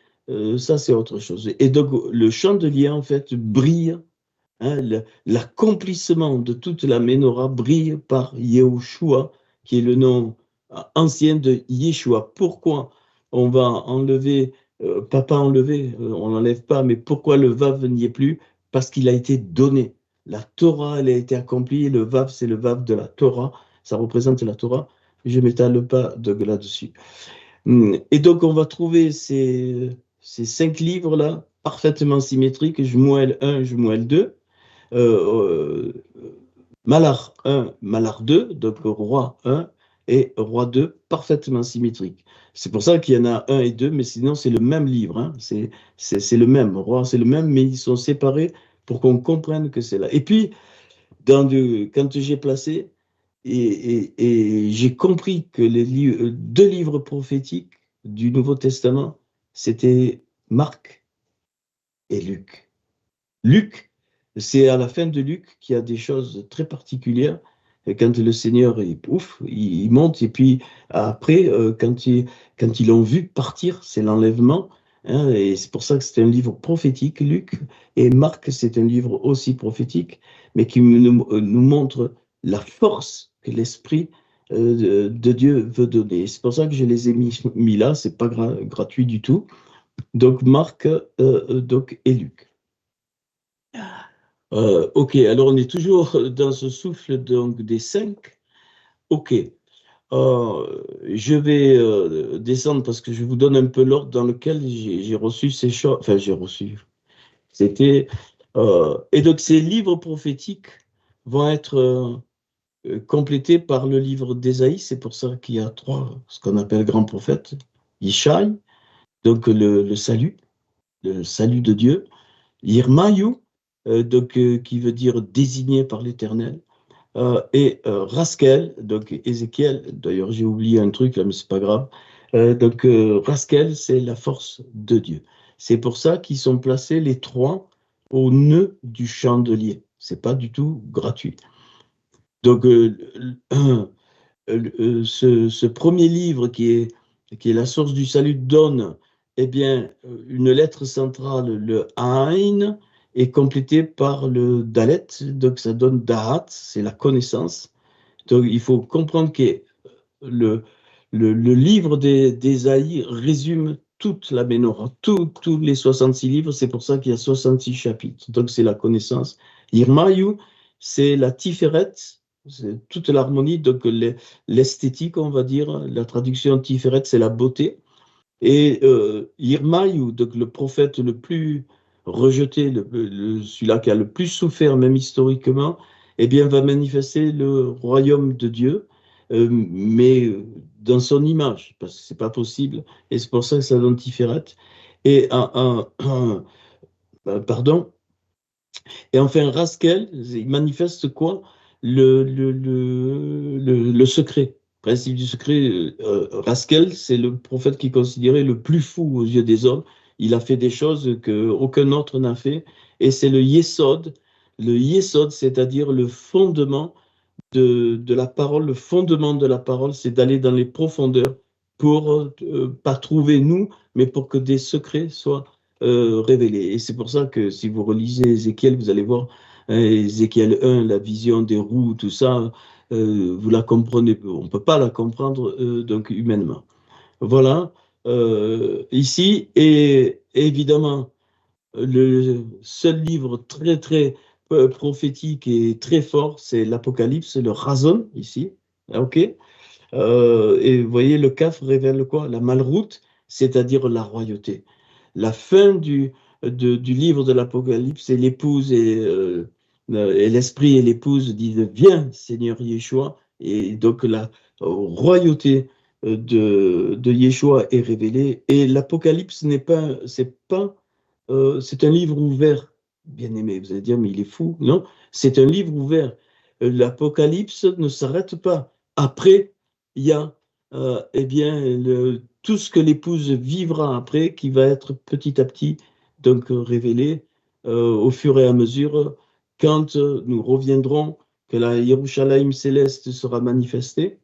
ça, c'est autre chose. Et donc, le chandelier, en fait, brille. Hein, l'accomplissement de toute la Ménorah brille par Yehoshua, qui est le nom ancien de Yeshua. Pourquoi on va enlever, pas enlever, on n'enlève pas, mais pourquoi le Vav n'y est plus? Parce qu'il a été donné. La Torah, elle a été accomplie. Le Vav, c'est le Vav de la Torah. Ça représente la Torah. Je ne m'étale pas là-dessus. Et donc, on va trouver ces 5 livres-là parfaitement symétriques, Shmuel 1, Shmuel 2. Malar 1, Malar 2, donc roi 1 et roi 2, parfaitement symétriques. C'est pour ça qu'il y en a 1 et 2, mais sinon c'est le même livre, hein. C'est le même, roi c'est le même, mais ils sont séparés pour qu'on comprenne que c'est là. Et puis, quand j'ai placé, et j'ai compris que les 2 livres prophétiques du Nouveau Testament, c'était Marc et Luc. Luc, c'est à la fin de Luc qu'il y a des choses très particulières. Et quand le Seigneur, il monte, et puis après, quand ils l'ont vu partir, c'est l'enlèvement. Hein, et c'est pour ça que c'est un livre prophétique, Luc. Et Marc, c'est un livre aussi prophétique, mais qui nous montre la force que l'Esprit de Dieu veut donner. C'est pour ça que je les ai mis là, c'est pas gratuit du tout. Donc Marc donc, et Luc. Ok, alors on est toujours dans ce souffle donc, des 5. Ok, je vais descendre parce que je vous donne un peu l'ordre dans lequel j'ai reçu ces choses. Enfin, j'ai reçu. C'était. Et donc, ces livres prophétiques vont être complétés par le livre d'Ésaïe. C'est pour ça qu'il y a 3, ce qu'on appelle grands prophètes. Yishai, donc le salut de Dieu. Yirmayu, donc, qui veut dire désigné par l'Éternel, et Raskel, donc Ézéchiel, d'ailleurs j'ai oublié un truc là, mais c'est pas grave. Donc Raskel, c'est la force de Dieu. C'est pour ça qu'ils sont placés les 3 au nœud du chandelier. C'est pas du tout gratuit. Donc ce premier livre qui est la source du salut donne eh bien, une lettre centrale, le Ain, est complétée par le Dalet, donc ça donne Dahat, c'est la connaissance. Donc il faut comprendre que le livre d'Ésaïe résume toute la Ménorah, tous les 66 livres, c'est pour ça qu'il y a 66 chapitres. Donc c'est la connaissance. Yirmayu, c'est la Tiferet, c'est toute l'harmonie, donc l'esthétique, on va dire. La traduction Tiferet, c'est la beauté. Et Yirmayu, donc le prophète le plus rejeté, celui-là qui a le plus souffert, même historiquement, eh bien, va manifester le royaume de Dieu, mais dans son image, parce que c'est pas possible. Et c'est pour ça que ça donne Tiferet. Et pardon. Et enfin, Raskel, il manifeste quoi? Le secret. Principe du secret, Raskel, c'est le prophète qui est considéré le plus fou aux yeux des hommes. il a fait des choses qu'aucun autre n'a fait. Et c'est le Yesod. Le Yesod, c'est-à-dire le fondement de la parole. Le fondement de la parole, c'est d'aller dans les profondeurs pour pas trouver nous, mais pour que des secrets soient révélés. Et c'est pour ça que si vous relisez Ézéchiel, vous allez voir Ézéchiel 1, la vision des roues, tout ça, vous la comprenez. On ne peut pas la comprendre donc humainement. Voilà, ici, et évidemment, le seul livre très, très prophétique et très fort, c'est l'Apocalypse, le Razon, ici. OK? Et vous voyez, le Kaf révèle quoi? La Malroute, c'est-à-dire la royauté. La fin du livre de l'Apocalypse, et l'épouse et l'esprit et l'épouse disent, viens, Seigneur Yeshua. Et donc la royauté de Yeshua est révélée. Et l'Apocalypse c'est un livre ouvert, bien aimé. Vous allez dire, mais il est fou. Non, c'est un livre ouvert. L'Apocalypse ne s'arrête pas. Après, il y a eh bien, tout ce que l'épouse vivra après, qui va être petit à petit donc révélé au fur et à mesure, quand nous reviendrons, que la Yerushalayim céleste sera manifestée,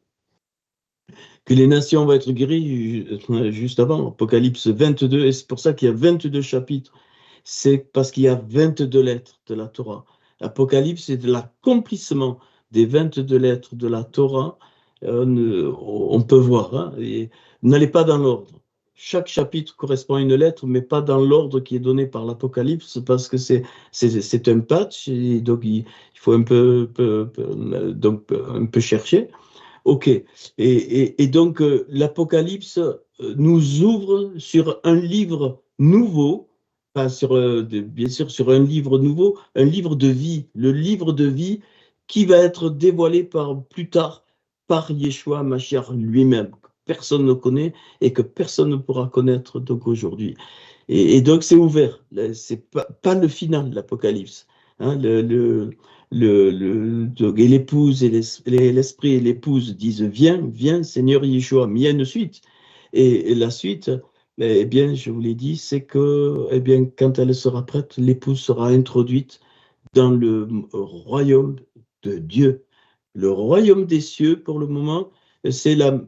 que les nations vont être guéries juste avant, Apocalypse 22, et c'est pour ça qu'il y a 22 chapitres. C'est parce qu'il y a 22 lettres de la Torah. L'Apocalypse, c'est de l'accomplissement des 22 lettres de la Torah. On peut voir, hein, et n'allez pas dans l'ordre. Chaque chapitre correspond à une lettre, mais pas dans l'ordre qui est donné par l'Apocalypse, parce que c'est un patch, et donc il faut un donc, un peu chercher. OK. Et donc, l'Apocalypse nous ouvre sur un livre nouveau, enfin bien sûr sur un livre nouveau, un livre de vie, le livre de vie qui va être dévoilé plus tard par Yeshua Mashiach lui-même, que personne ne connaît et que personne ne pourra connaître donc aujourd'hui. Et donc, c'est ouvert. C'est pas le final, l'Apocalypse. Hein, et l'épouse et l'esprit et l'épouse disent viens, viens, Seigneur Yeshua. Mais il y a une suite. Et la suite, eh bien, je vous l'ai dit, c'est que eh bien, quand elle sera prête, l'épouse sera introduite dans le royaume de Dieu. Le royaume des cieux, pour le moment, c'est un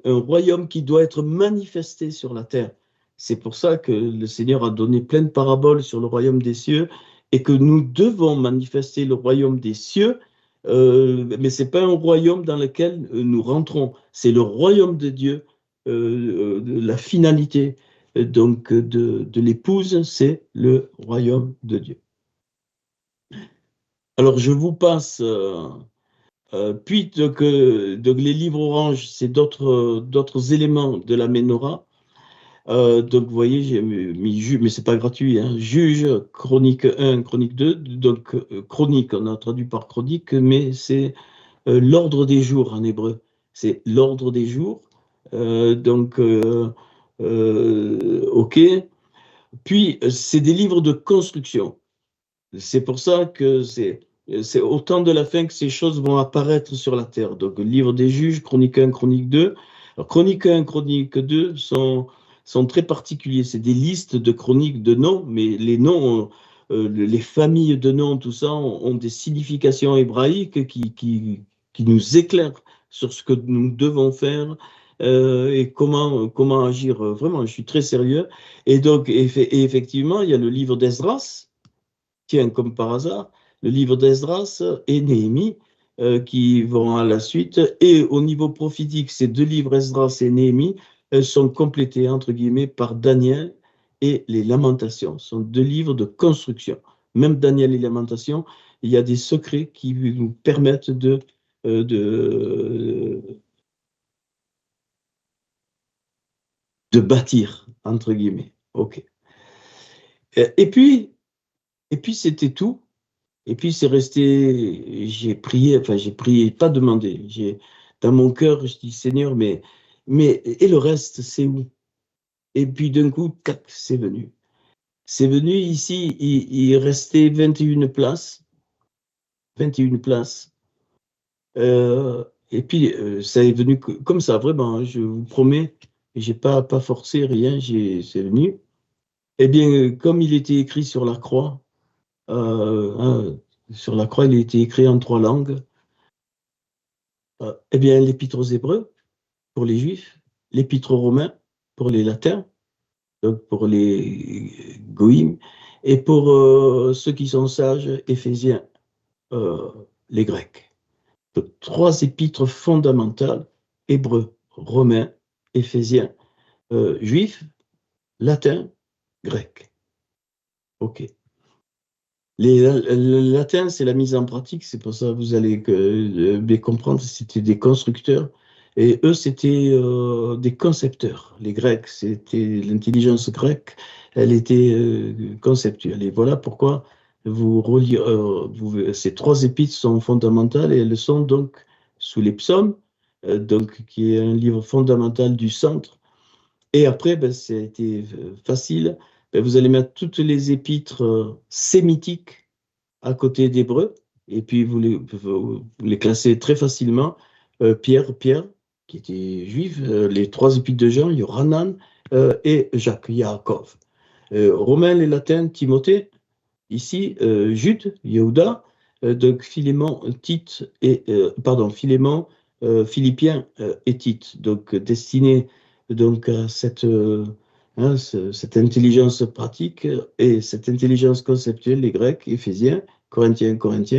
royaume qui doit être manifesté sur la terre. C'est pour ça que le Seigneur a donné plein de paraboles sur le royaume des cieux et que nous devons manifester le royaume des cieux, mais ce n'est pas un royaume dans lequel nous rentrons, c'est le royaume de Dieu, la finalité donc de l'épouse, c'est le royaume de Dieu. Alors je vous passe, puis donc, les livres oranges, c'est d'autres éléments de la Ménorah. Donc, vous voyez, j'ai mis Juge, mais c'est pas gratuit, hein. Juge, chronique 1, chronique 2. Donc, chronique, on a traduit par chronique, mais c'est l'ordre des jours en hébreu. C'est l'ordre des jours. Donc, OK. Puis, c'est des livres de construction. C'est pour ça que c'est au temps de la fin que ces choses vont apparaître sur la terre. Donc, le livre des juges, chronique 1, chronique 2. Alors, chronique 1, chronique 2 sont très particuliers. C'est des listes de chroniques de noms, mais les noms, les familles de noms, tout ça, ont des significations hébraïques qui nous éclairent sur ce que nous devons faire et comment agir. Vraiment, je suis très sérieux. Et donc, et effectivement, il y a le livre d'Esdras. Tiens, comme par hasard, le livre d'Esdras et Néhémie qui vont à la suite. Et au niveau prophétique, ces deux livres, Esdras et Néhémie, sont complétés, entre guillemets, par Daniel et les Lamentations. Ce sont deux livres de construction. Même Daniel et les Lamentations, il y a des secrets qui nous permettent de bâtir, entre guillemets. OK. Et puis c'était tout. Et puis c'est resté, j'ai prié, pas demandé. Dans mon cœur, je dis Seigneur, mais et le reste, c'est où? Et puis d'un coup, tac, c'est venu. C'est venu ici, il restait 21 places. 21 places. Et puis ça est venu comme ça, vraiment, hein, je vous promets. j'ai pas forcé rien, c'est venu. Eh bien, comme il était écrit sur la croix, sur la croix, il était écrit en 3 langues. Eh bien, l'Épître aux Hébreux pour les Juifs, l'Épître aux Romains pour les Latins, donc pour les Goïms, et pour ceux qui sont sages, Éphésiens, euh, les Grecs. Donc, 3 épîtres fondamentales, Hébreux, Romains, Éphésiens, Juifs, Latins, Grecs. OK. Le latin, c'est la mise en pratique, c'est pour ça que vous allez bien comprendre, c'était des constructeurs, et eux, c'était des concepteurs. Les Grecs, c'était l'intelligence grecque, elle était conceptuelle. Et voilà pourquoi ces 3 épîtres sont fondamentales, et elles sont donc sous les psaumes, donc, qui est un livre fondamental du centre. Et après, ben, ça a été facile. Ben, vous allez mettre toutes les épîtres sémitiques à côté d'Hébreu, et puis vous les classez très facilement. Pierre, qui était juif, les 3 épîtres de Jean, Yohanan et Jacques, Yaakov. Romain, les latins, Timothée, ici, Jude, Yehuda, donc Philémon, Tite et Philémon, Philippiens et Tite, donc destinés donc à cette intelligence pratique et cette intelligence conceptuelle, les Grecs, Éphésiens, Corinthiens,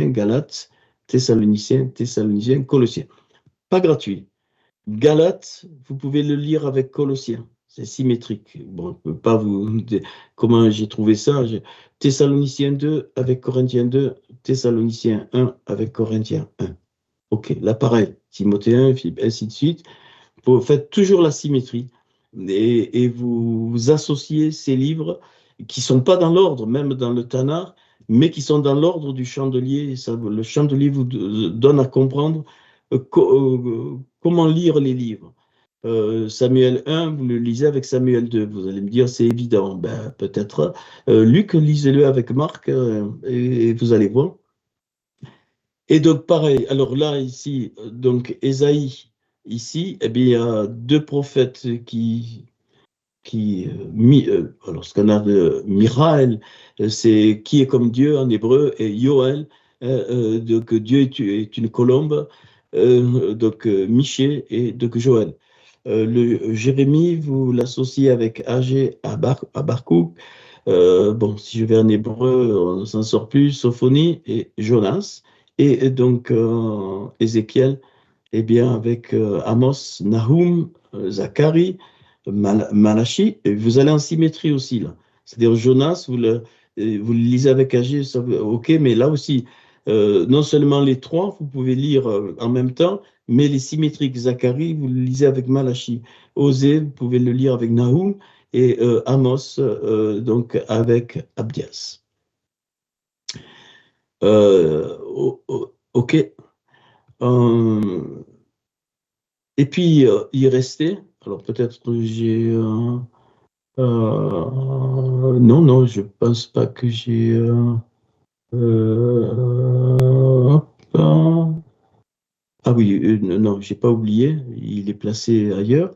Galates, Thessaloniciens, Colossiens. Pas gratuit. Galates, vous pouvez le lire avec Colossiens. C'est symétrique. Bon, je ne peux pas vous dire comment j'ai trouvé ça. Thessaloniciens 2 avec Corinthiens 2, Thessaloniciens 1 avec Corinthiens 1. OK, là pareil, Timothée 1, Philippe, ainsi de suite. Vous faites toujours la symétrie et vous associez ces livres qui ne sont pas dans l'ordre, même dans le Tanakh, mais qui sont dans l'ordre du chandelier. Le chandelier vous donne à comprendre comment lire les livres. Samuel 1, vous le lisez avec Samuel 2. Vous allez me dire, c'est évident. Ben, peut-être. Luc, lisez-le avec Marc et vous allez voir. Et donc, pareil, alors là, ici, donc, Ésaïe, ici, eh bien, il y a 2 prophètes alors, ce qu'on a de Miraël, c'est qui est comme Dieu en hébreu, et Yoël, donc Dieu est une colombe, donc Michée et donc Joël. Le Jérémie, vous l'associez avec Agé, Abarkouk. Bon, si je vais en hébreu, on s'en sort plus, Sophonie et Jonas. Et donc Ézéchiel, eh bien, avec Amos, Nahum, Zacharie, Malachi, et vous allez en symétrie aussi, là. C'est-à-dire Jonas, vous le lisez avec Agé, ok, mais là aussi, non seulement les 3, vous pouvez lire en même temps, mais les symétriques, Zacharie, vous le lisez avec Malachi. Osée, vous pouvez le lire avec Nahum, et Amos, donc avec Abdias. Ok. Et puis, il restait, alors peut-être que j'ai... non, je pense pas que j'ai... hop, ah oui, non, j'ai pas oublié, il est placé ailleurs.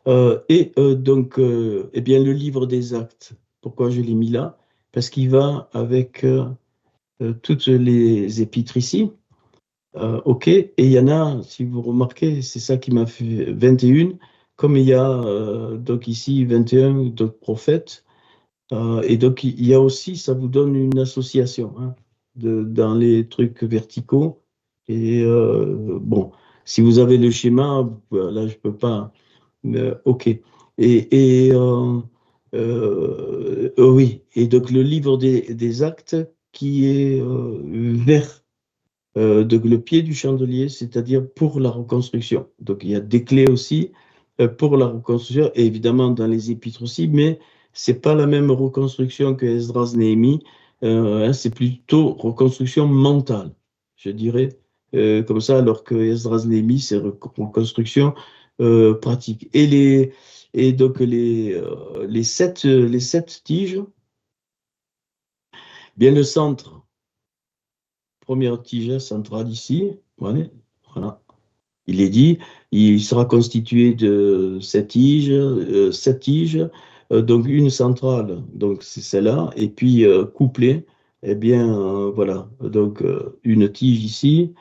Donc, eh bien, le livre des actes, pourquoi je l'ai mis là? Parce qu'il va avec toutes les épîtres ici. OK, et il y en a, si vous remarquez, c'est ça qui m'a fait 21, comme il y a donc ici 21 donc prophètes, et donc il y a aussi, ça vous donne une association hein, dans les trucs verticaux. Et bon, si vous avez le schéma, là je peux pas. OK. Oui, et donc le livre des actes qui est vert donc le pied du chandelier, c'est-à-dire pour la reconstruction. Donc il y a des clés aussi pour la reconstruction, et évidemment dans les épîtres aussi, mais c'est pas la même reconstruction que Esdras Néhémie, c'est plutôt reconstruction mentale, je dirais, comme ça, alors que Esdras Néhémie, c'est reconstruction pratique. Et donc les 7 tiges, bien le centre, première tige centrale ici, voilà. Il est dit, il sera constitué de 7 tiges, donc une centrale, donc c'est celle-là, et puis couplée, eh bien, voilà, donc une tige ici,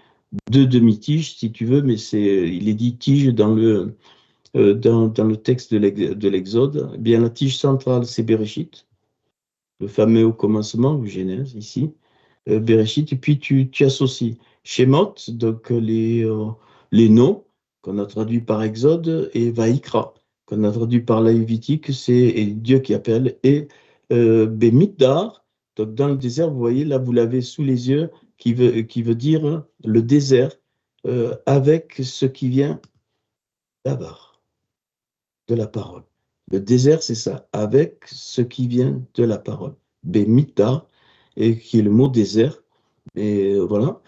2 demi-tiges si tu veux, mais il est dit tige dans le texte de l'Exode. Eh bien, la tige centrale, c'est Béréchit, le fameux au commencement, ou Genèse ici, Béréchit, et puis tu associes Shemot, donc les noms qu'on a traduits par Exode, et Vaïkra, qu'on a traduit par Lévitique, c'est Dieu qui appelle, et Bemidbar, donc dans le désert, vous voyez, là vous l'avez sous les yeux, qui veut dire le désert, avec ce qui vient d'abord, de la parole. Le désert, c'est ça, avec ce qui vient de la parole. Bemidbar, et qui est le mot désert, et voilà.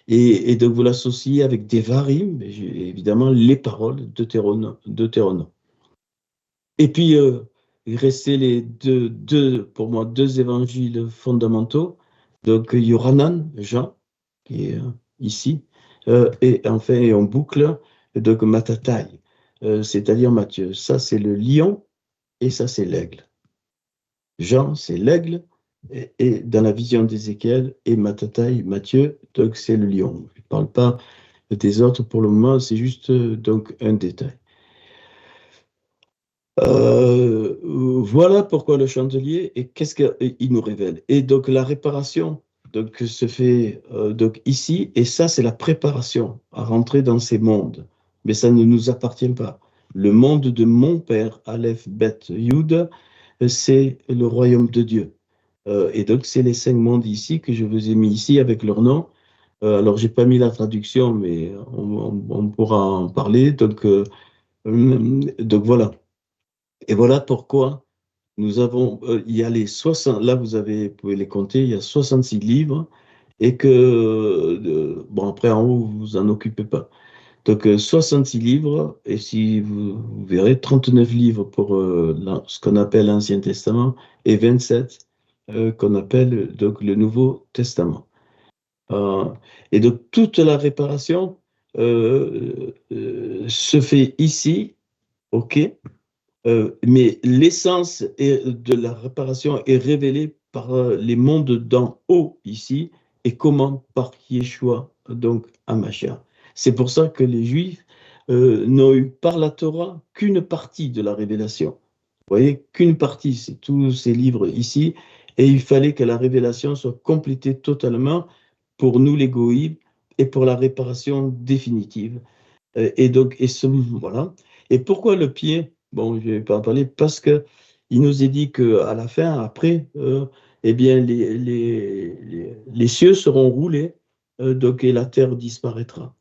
Et donc, vous l'associez avec des varim, évidemment, les paroles Deutéronome. Et puis, il restait pour moi, 2 évangiles fondamentaux. Donc, Yohanan, Jean, qui est ici, et enfin, et on boucle, donc Mattathaï, c'est-à-dire Matthieu. Ça, c'est le lion, et ça, c'est l'aigle. Jean, c'est l'aigle, et dans la vision d'Ézéchiel, et Mattathaï, Matthieu, donc c'est le lion. Je ne parle pas des autres pour le moment, c'est juste donc un détail. Voilà pourquoi le chandelier et qu'est-ce qu'il nous révèle. Et donc la réparation donc, se fait donc ici, et ça c'est la préparation à rentrer dans ces mondes. Mais ça ne nous appartient pas. Le monde de mon père, Aleph, Bet, Yud, c'est le royaume de Dieu. Et donc c'est les 5 mondes ici que je vous ai mis ici avec leur nom. Alors j'ai pas mis la traduction, mais on pourra en parler. Donc voilà. Et voilà pourquoi nous avons, il y a les 60, là vous pouvez les compter, il y a 66 livres et que, bon après en haut, vous en occupez pas. Donc 66 livres et si vous verrez 39 livres pour ce qu'on appelle l'Ancien Testament et 27 qu'on appelle donc le Nouveau Testament. Euh, et donc toute la réparation se fait ici, ok? Mais l'essence de la réparation est révélée par les mondes d'en haut ici, et comment par Yeshua, donc Hamashiach. C'est pour ça que les Juifs n'ont eu par la Torah qu'une partie de la révélation. Vous voyez, qu'une partie, c'est tous ces livres ici, et il fallait que la révélation soit complétée totalement pour nous les Goïms et pour la réparation définitive. Et donc, voilà. Et pourquoi le pied? Bon, je ne vais pas en parler parce que il nous est dit qu'à la fin, après, eh bien, les cieux seront roulés, donc, et la terre disparaîtra.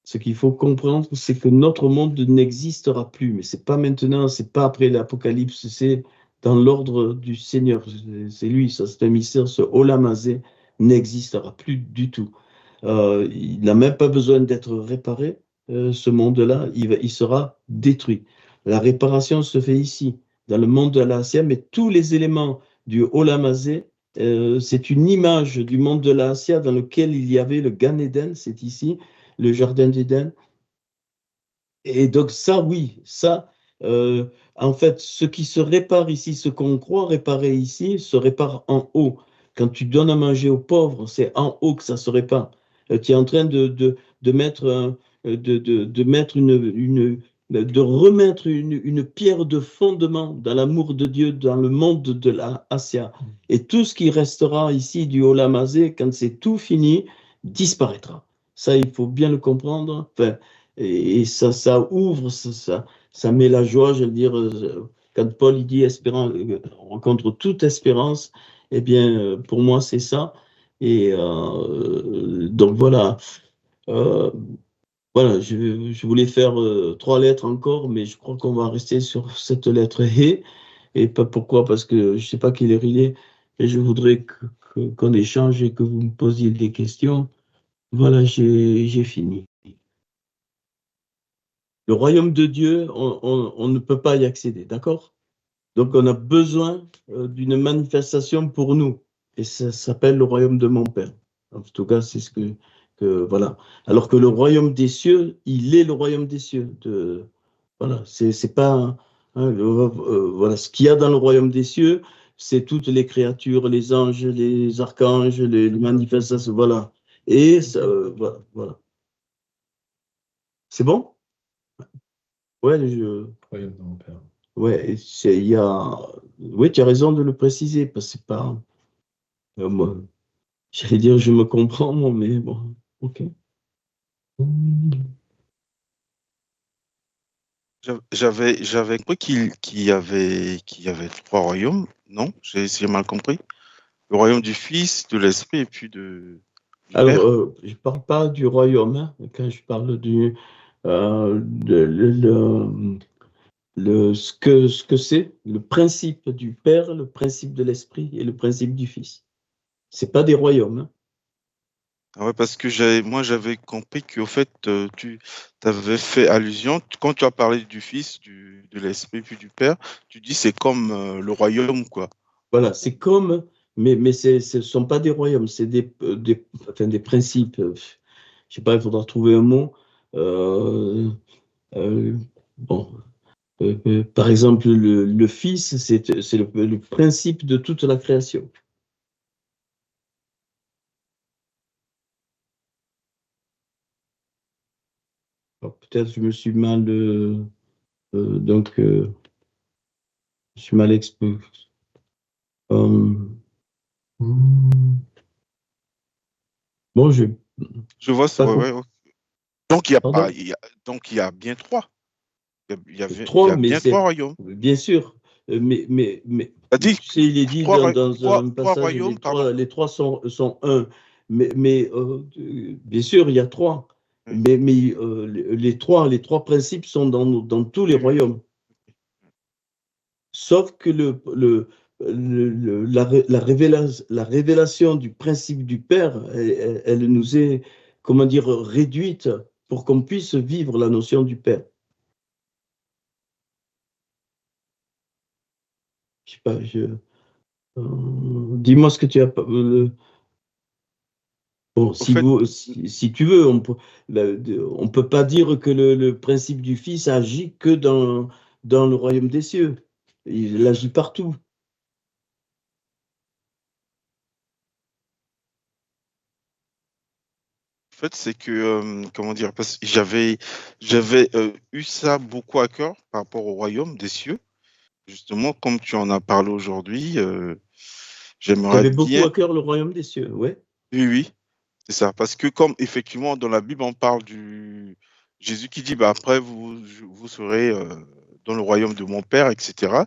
Ce qu'il faut comprendre, c'est que notre monde n'existera plus, mais c'est pas maintenant, c'est pas après l'Apocalypse, c'est dans l'ordre du Seigneur. C'est lui, ça, c'est un mystère. Ce Olamazé n'existera plus du tout. Il n'a même pas besoin d'être réparé, ce monde-là, il sera détruit. La réparation se fait ici, dans le monde de l'Assia, mais tous les éléments du Olamazé, c'est une image du monde de l'Assia dans lequel il y avait le Gan Eden, c'est ici, le jardin d'Éden. Et donc ça, oui, ça, en fait, ce qui se répare ici, ce qu'on croit réparer ici, se répare en haut. Quand tu donnes à manger aux pauvres, c'est en haut que ça se répare. Tu es en train de mettre, de remettre une pierre de fondement dans l'amour de Dieu, dans le monde de la Assia. Et tout ce qui restera ici du Olamazé, quand c'est tout fini, disparaîtra. Ça, il faut bien le comprendre. Enfin, et ça ouvre, ça met la joie, je veux dire, quand Paul il dit espérance, on rencontre toute espérance, eh bien, pour moi, c'est ça. Et donc voilà. Euh, voilà, je voulais faire 3 lettres encore, mais je crois qu'on va rester sur cette lettre He. Et pas pourquoi, parce que je ne sais pas quelle heure il est, et je voudrais qu'on échange et que vous me posiez des questions. Voilà, j'ai fini. Le royaume de Dieu, on ne peut pas y accéder, d'accord? Donc, on a besoin d'une manifestation pour nous. Et ça s'appelle le royaume de mon Père. En tout cas, c'est ce que Voilà. Alors que le royaume des cieux, il est le royaume des cieux. Voilà, c'est pas voilà, ce qu'il y a dans le royaume des cieux, c'est toutes les créatures, les anges, les archanges, les manifestations, voilà. Et voilà, voilà. C'est bon? Ouais, Royaume de mon Père. ouais, oui, tu as raison de le préciser, parce que c'est pas, moi, j'allais dire, je me comprends, moi, mais bon, ok. J'avais cru qu'il y avait trois royaumes. Non, j'ai mal compris. Le royaume du Fils, de l'Esprit et puis du Alors, Père. je ne parle pas du royaume, hein, quand je parle ce que c'est, le principe du Père, le principe de l'Esprit et le principe du Fils. Ce n'est pas des royaumes. Hein. Ah ouais, parce que j'avais compris qu'au fait, tu avais fait allusion, quand tu as parlé du Fils, de l'Esprit puis du Père, tu dis c'est comme le royaume, quoi. Voilà, c'est comme, mais ce ne sont pas des royaumes, c'est enfin, des principes. Je ne sais pas, il faudra trouver un mot. Euh, bon, par exemple, le Fils, c'est le principe de toute la création. Alors, peut-être je me suis mal, je suis mal expliqué. Bon, Je vois, pas ouais, compris. ouais. Donc il y a pas, Pardon? donc il y a bien trois. Il y Trois, a mais bien trois c'est royaumes. bien sûr, T'as dit tu sais, il est dit dans un trois passage, royaumes, pardon. les trois sont un. Bien sûr, il y a trois. Oui, Mais les trois principes sont dans tous les oui, oui. royaumes. Sauf que la révélation du principe du Père, elle nous est, comment dire, réduite pour qu'on puisse vivre la notion du Père. Je sais pas, dis-moi ce que tu as. Bon, Au fait, si tu veux, on peut pas dire que le principe du Fils agit que dans le royaume des cieux. Il agit partout. c'est que, comment dire, parce que j'avais eu ça beaucoup à cœur par rapport au royaume des cieux. Justement, comme tu en as parlé aujourd'hui, Tu j'aimerais avais beaucoup bien. à cœur le royaume des cieux, ouais. Oui, oui, c'est ça. Parce que comme effectivement dans la Bible on parle du Jésus qui dit bah après vous serez dans le royaume de mon Père, etc.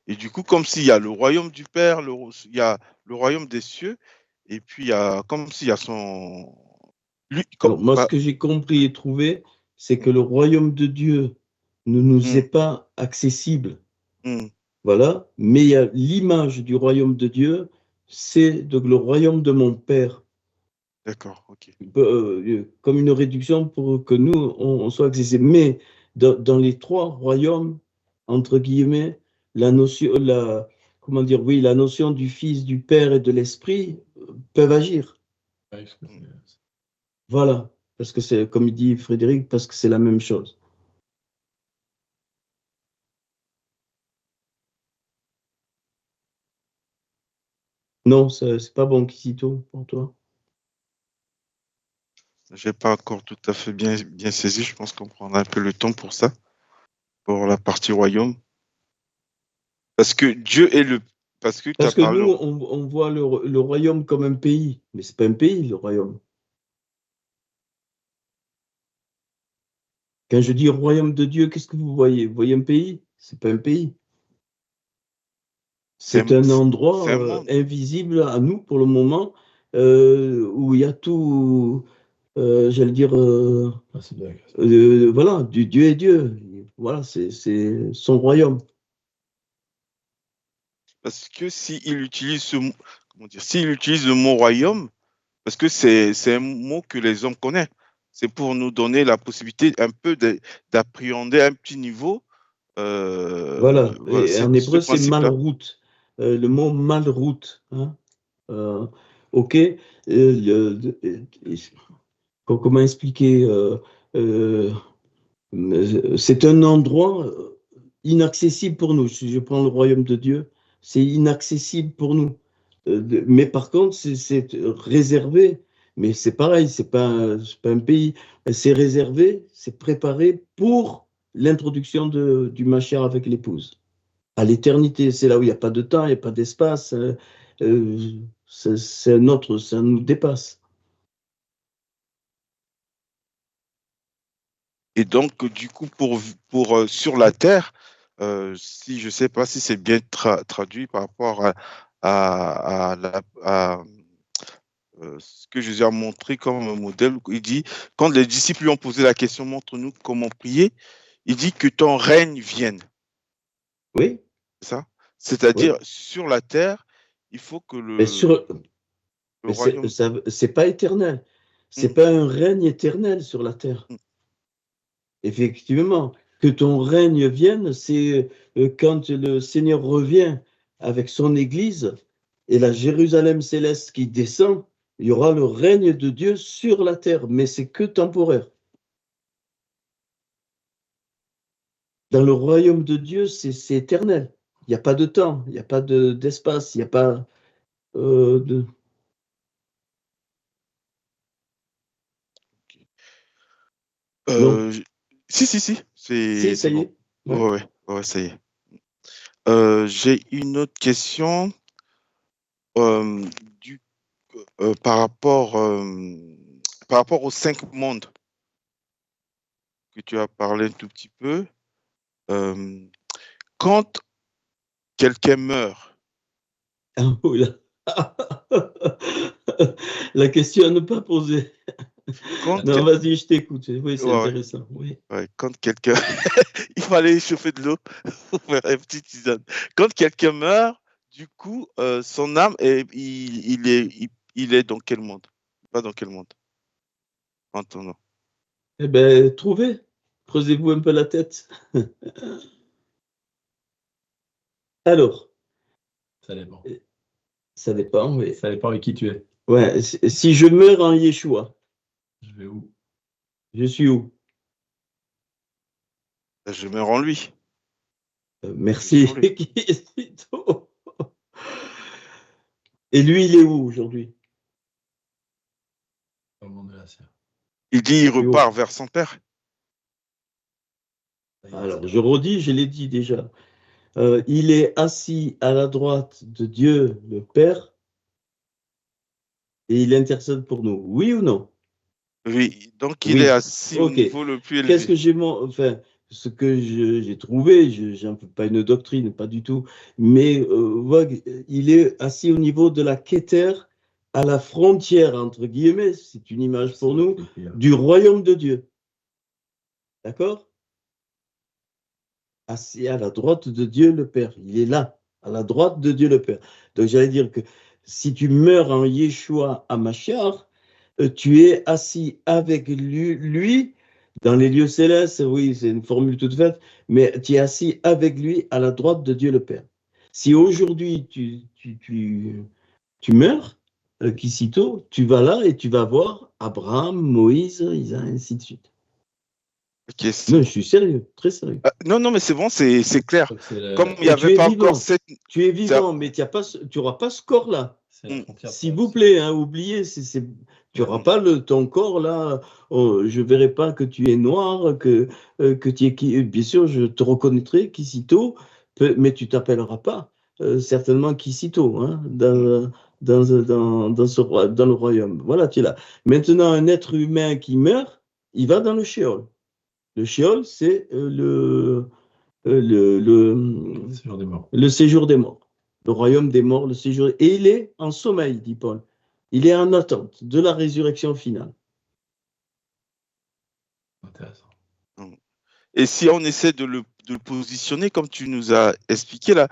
Et du coup comme s'il y a le royaume du Père, il y a le royaume des cieux, et puis il y a comme s'il y a son lui comme Alors, moi, ce bah, que j'ai compris et trouvé, c'est que le royaume de Dieu ne nous est hum, pas accessible. hum, Voilà. Mais il y a l'image du royaume de Dieu, c'est le royaume de mon Père. d'accord, ok. Comme une réduction pour que nous, on soit accessible. Mais dans les trois royaumes, entre guillemets, comment dire, oui, la notion du Fils, du Père et de l'Esprit peuvent agir. Ouais, Hum. Voilà. Parce que c'est, comme il dit Frédéric, parce que c'est la même chose. Non, c'est pas bon, Kizito, pour toi. J'ai pas encore tout à fait bien saisi. Je pense qu'on prendra un peu le temps pour ça, pour la partie royaume. Parce que Dieu est le. Parce que tu as Parce que parlé. nous, on voit le royaume comme un pays, mais c'est pas un pays, le royaume. Quand je dis royaume de Dieu, qu'est-ce que vous voyez? Vous voyez un pays? C'est pas un pays. C'est C'est un, un c'est endroit un monde. invisible à nous pour le moment, où il y a tout, j'allais dire, voilà, du Dieu est Dieu. Voilà, c'est son royaume. Parce que s'il utilise comment dire, s'il utilise le mot royaume, parce que c'est un mot que les hommes connaissent. C'est pour nous donner la possibilité un peu d'appréhender à un petit niveau Voilà. voilà, Et en ce hébreu, c'est principe-là. malroute. Le mot malroute. Hein. Ok. Le- comment expliquer, c'est un endroit inaccessible pour nous. Si je prends le royaume de Dieu, c'est inaccessible pour nous. Mais par contre, c'est réservé. Mais c'est pareil, c'est pas un pays. C'est réservé, c'est préparé pour l'introduction du Machar avec l'épouse. À l'éternité, c'est là où il n'y a pas de temps, il n'y a pas d'espace. C'est un autre, ça nous dépasse. Et donc, du coup, pour sur la terre, si je ne sais pas si c'est bien traduit par rapport à ce que Jésus a montré comme modèle, il dit, quand les disciples lui ont posé la question, montre-nous comment prier, il dit que ton règne vienne. Oui. C'est ça? C'est-à-dire, Oui. sur la terre, il faut que Mais le royaume... c'est pas éternel. C'est pas un règne éternel sur la terre. Effectivement, que ton règne vienne, c'est quand le Seigneur revient avec son Église et la Jérusalem céleste qui descend, il y aura le règne de Dieu sur la terre, mais c'est que temporaire. Dans le royaume de Dieu, c'est éternel. Il n'y a pas de temps, il n'y a pas d'espace, il n'y a pas de... Non. Si, Si, ça c'est y bon. est. Ouais. Ouais, ça y est. J'ai une autre question par rapport aux 5 mondes que tu as parlé un tout petit peu. Quand quelqu'un meurt, Ah, oh là. La question à ne pas poser. Non, vas-y, je t'écoute. Oui, c'est intéressant. Oui. Ouais, quand quelqu'un... Il fallait chauffer de l'eau pour faire une petite tisane. Quand quelqu'un meurt, du coup, son âme, il est dans quel monde? Pas dans quel monde? En ton nom. Eh bien, trouvez. Creusez-vous un peu la tête. Alors. Ça dépend. Ça dépend, oui. Ça dépend avec qui tu es. Ouais, si je meurs en Yeshua, je vais où? Je suis où? Je meurs en lui. Merci. Et lui, il est où aujourd'hui? Dans le monde de la science. Il dit, il repart vers son père. Alors, je redis, je l'ai dit déjà. Il est assis à la droite de Dieu, le Père, et il intercède pour nous. Oui ou non? Oui, donc il est assis au niveau le plus élevé. Qu'est-ce que ce que j'ai trouvé, je n'en fais pas une doctrine, pas du tout, mais il est assis au niveau de la Kéter, à la frontière, entre guillemets, c'est une image pour nous, du royaume de Dieu. D'accord? Assis à la droite de Dieu le Père. Il est là, à la droite de Dieu le Père. Donc j'allais dire que si tu meurs en Yeshua à Mashiach, tu es assis avec lui dans les lieux célestes, oui, c'est une formule toute faite, mais tu es assis avec lui à la droite de Dieu le Père. Si aujourd'hui tu meurs, Kisito, tu vas là et tu vas voir Abraham, Moïse, Isaac, ainsi de suite. Okay, non, je suis sérieux, très sérieux. Non, mais c'est bon, c'est clair. Comme il n'y avait pas encore cette... Tu es vivant, mais tu n'auras pas ce corps-là. S'il vous plaît, oubliez, tu n'auras pas ton corps là. Je ne verrai pas que tu es noir, que tu es... Bien sûr, je te reconnaîtrai, Kisito, mais tu ne t'appelleras pas certainement Kisito dans le royaume. Voilà, tu es là. Maintenant, un être humain qui meurt, il va dans le Sheol. Le Sheol, c'est le séjour des morts. Le séjour des morts. Le royaume des morts, le séjour. Et il est en sommeil, dit Paul. Il est en attente de la résurrection finale. Intéressant. Et si on essaie de le positionner, comme tu nous as expliqué là,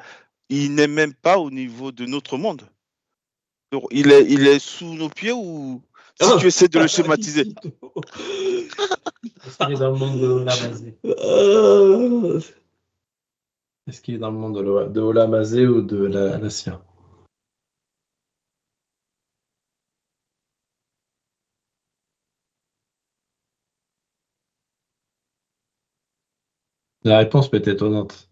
il n'est même pas au niveau de notre monde. Il est sous nos pieds ou si tu essaies de le schématiser? Est-ce qu'il est dans le monde de Olamazé? Est-ce qu'il est dans le monde de Olamazé ou de la Sia? La réponse peut être étonnante.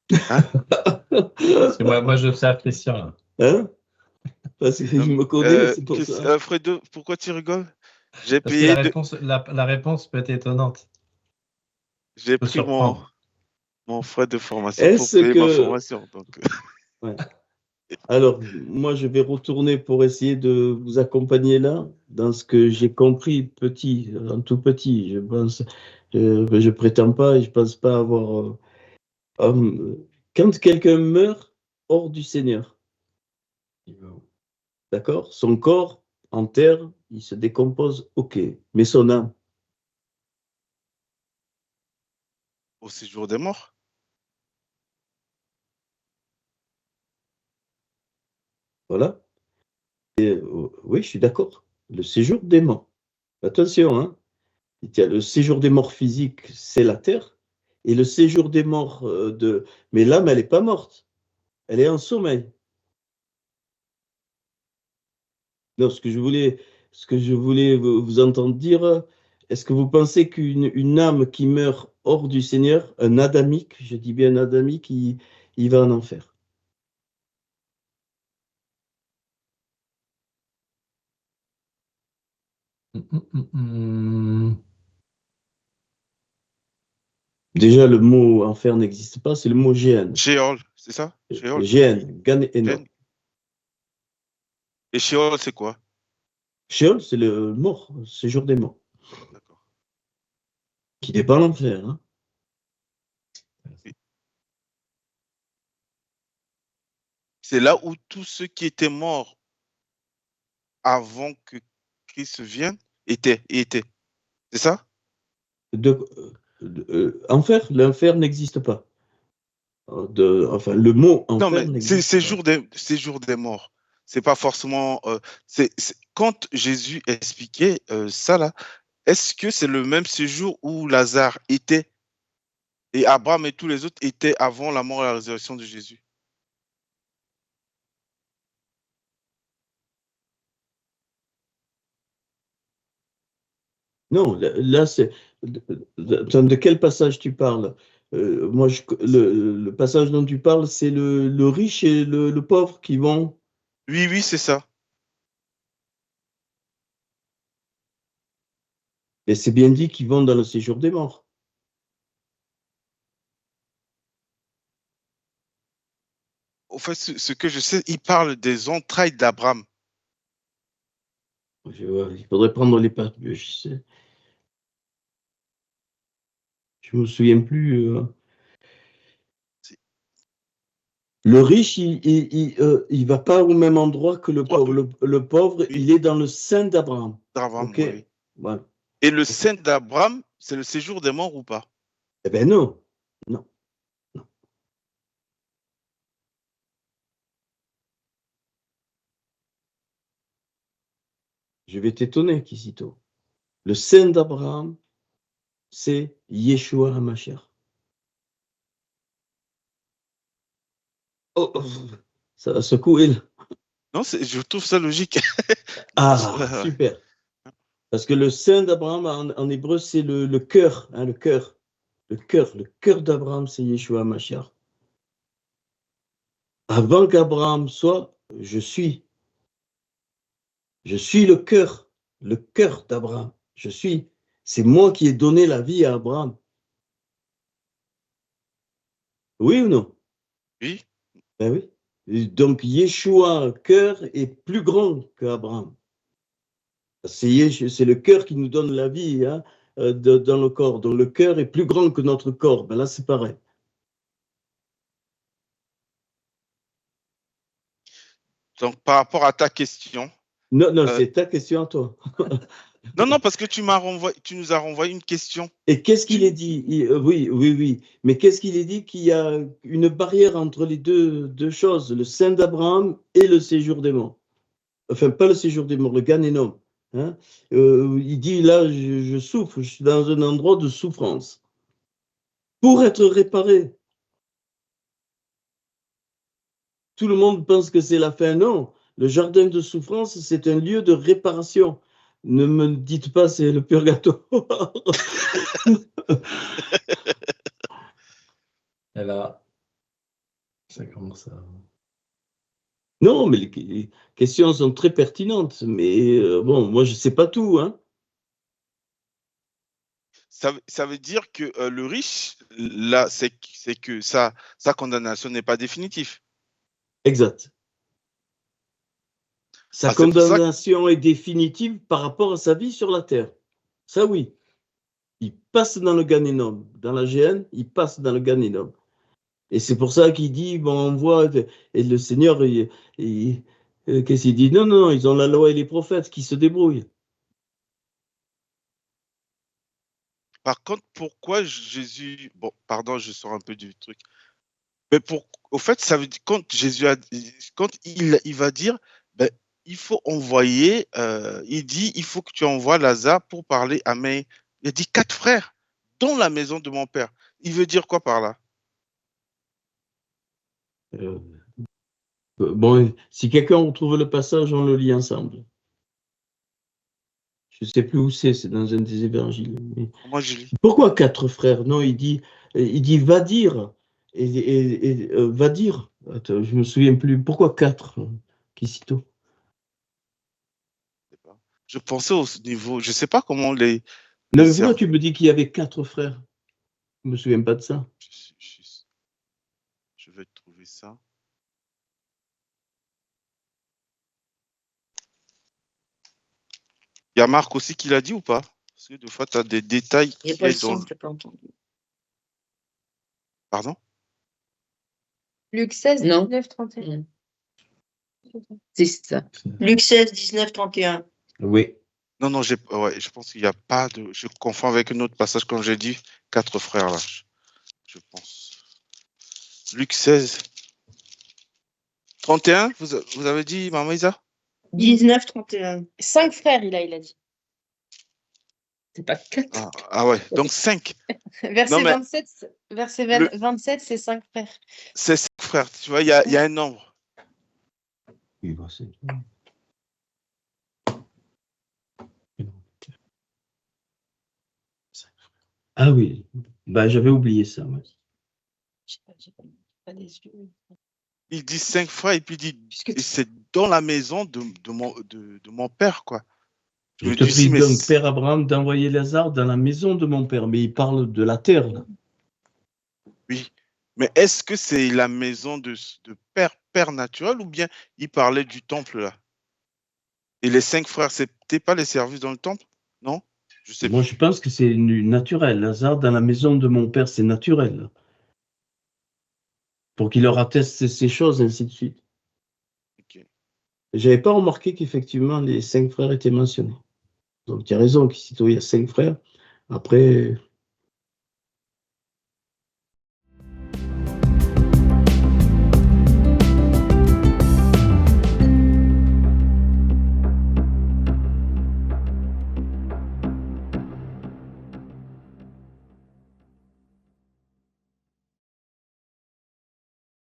Parce que moi j'observe Christian là. Hein? Parce qu'il me connaît, c'est pour ça. Fredo, pourquoi tu rigoles? J'ai Parce que payé, la réponse peut être étonnante. j'ai Peut pris surprendre. mon frais de formation pour Est-ce payer ma que... formation. Donc, Ouais. Alors, moi, je vais retourner pour essayer de vous accompagner là, dans ce que j'ai compris petit, en tout petit. Je pense, je prétends pas et je pense pas avoir. Quand quelqu'un meurt hors du Seigneur, d'accord, son corps en terre, il se décompose, ok, mais son âme, au séjour des morts. voilà. Oui, je suis d'accord. Le séjour des morts. Attention, hein. Il y a le séjour des morts physiques, c'est la terre, et le séjour des morts de. Mais l'âme, elle n'est pas morte, elle est en sommeil. Non, ce que je voulais vous entendre dire, est-ce que vous pensez qu'une âme qui meurt hors du Seigneur, un adamique, je dis bien un adamique, il va en enfer? Déjà, le mot enfer n'existe pas, c'est le mot Géhenne. Sheol, c'est ça? Sheol. Géhenne, Gan et Enoch. Et Sheol, c'est quoi? Sheol, c'est le mort, le séjour des morts, D'accord. qui n'est pas l'enfer. Hein. C'est là où tous ceux qui étaient morts avant que Christ vienne étaient. C'est ça? Enfer, l'enfer n'existe pas. Enfin, le mot Non, enfer mais c'est n'existe pas. séjour des morts. C'est pas forcément. Quand Jésus expliquait ça là, est-ce que c'est le même séjour où Lazare était et Abraham et tous les autres étaient avant la mort et la résurrection de Jésus? Non, là, c'est. De quel passage tu parles? Moi, le passage dont tu parles, c'est le riche et le pauvre qui vont. Oui, c'est ça. Et c'est bien dit qu'ils vont dans le séjour des morts. Au fait, ce que je sais, il parle des entrailles d'Abraham. Il faudrait prendre les passages. Je me souviens plus. Le riche, il va pas au même endroit que le pauvre. Le pauvre, Oui, il est dans le sein d'Abraham. d'Abraham, Ok. oui. Voilà. Et le sein d'Abraham, c'est le séjour des morts ou pas? Eh bien non, non. Je vais t'étonner, Kisito. Le sein d'Abraham, c'est Yeshua HaMashiach. Oh, ça va secouer là. Non, je trouve ça logique. Ah, super. Parce que le sein d'Abraham, en hébreu, c'est le cœur, hein, le cœur. Le cœur d'Abraham, c'est Yeshua HaMashiach. Avant qu'Abraham soit, je suis. Je suis le cœur d'Abraham. Je suis. C'est moi qui ai donné la vie à Abraham. Oui ou non? Oui. Ben oui. Et donc, Yeshua, cœur, est plus grand qu'Abraham. C'est le cœur qui nous donne la vie hein, dans le corps. Donc, le cœur est plus grand que notre corps. Ben là, c'est pareil. Donc, par rapport à ta question. Non, c'est ta question à toi. Non, parce que tu nous as renvoyé une question. Et qu'est-ce qu'il est dit? Oui. Mais qu'est-ce qu'il est dit? Qu'il y a une barrière entre les deux choses, le sein d'Abraham et le séjour des morts. Enfin, pas le séjour des morts, le Gan Enom. Hein? Il dit là, je souffre, je suis dans un endroit de souffrance. Pour être réparé. Tout le monde pense que c'est la fin. Non, le jardin de souffrance, c'est un lieu de réparation. Ne me dites pas c'est le purgatoire. Et là, ça commence à... Non, mais les questions sont très pertinentes. Mais bon, moi, je ne sais pas tout. Hein. Ça veut dire que le riche, là, c'est que sa condamnation n'est pas définitive. Exact. Sa C'est pour ça que condamnation est définitive par rapport à sa vie sur la terre. Ça, oui. Il passe dans le Gan Enom. Dans la Géhenne, il passe dans le Gan Enom. Et c'est pour ça qu'il dit, bon, on voit, et le Seigneur, qu'est-ce qu'il dit? Non, non, ils ont la loi et les prophètes qui se débrouillent. Par contre, pourquoi Jésus... Bon, pardon, je sors un peu du truc. Mais au fait, ça veut dire, quand Jésus quand il va dire, ben, il faut envoyer, il dit, il faut que tu envoies Lazare pour parler à mes... Il a dit 4 frères dans la maison de mon père. Il veut dire quoi par là? Bon, si quelqu'un retrouve le passage, on le lit ensemble. Je ne sais plus où c'est dans un des évangiles. Mais... Moi, je lis. Pourquoi 4 frères? Non, il dit va dire. Va dire. Attends, je ne me souviens plus. Pourquoi 4? Kissito. Je pensais au niveau, je ne sais pas comment les Non, mais pourquoi tu me dis qu'il y avait 4 frères? Je ne me souviens pas de ça. Je vais trouver ça. Il y a Marc aussi qui l'a dit ou pas? Parce que des fois, tu as des détails Il n'y a qui pas le est dans... son, je n'ai pas entendu. Pardon? Luc 16, Non. 19, 31. C'est ça. Luc 16, 19, 31. Oui. Non, non, ouais, je pense qu'il n'y a pas de... Je confonds avec un autre passage, comme j'ai dit, 4 frères là, je pense. Luc 16. 31, vous avez dit, Maman Isa? 19, 31. 5 frères, il a dit. C'est pas 4. Ah ouais, donc 5. Verset Non, mais 27, verset 27, c'est 5 frères. c'est 5 frères, tu vois, il y a un nombre. Oui, bah, c'est... Ah oui, bah, j'avais oublié ça. Ouais. J'ai pas des yeux. Il dit 5 frères et puis il dit, et c'est dans la maison de mon père, quoi. Je te prie donc, Père Abraham, d'envoyer Lazare dans la maison de mon père, mais il parle de la terre, là. Oui, mais est-ce que c'est la maison de père naturel ou bien il parlait du temple, là? Et les 5 frères, c'était pas les services dans le temple? Non? Je sais Moi, plus. je pense que c'est naturel. Lazare dans la maison de mon père, c'est naturel. Pour qu'il leur atteste ces choses, ainsi de suite. Okay. Je n'avais pas remarqué qu'effectivement, les 5 frères étaient mentionnés. Donc, tu as raison, qu'ici, il y a 5 frères. Après,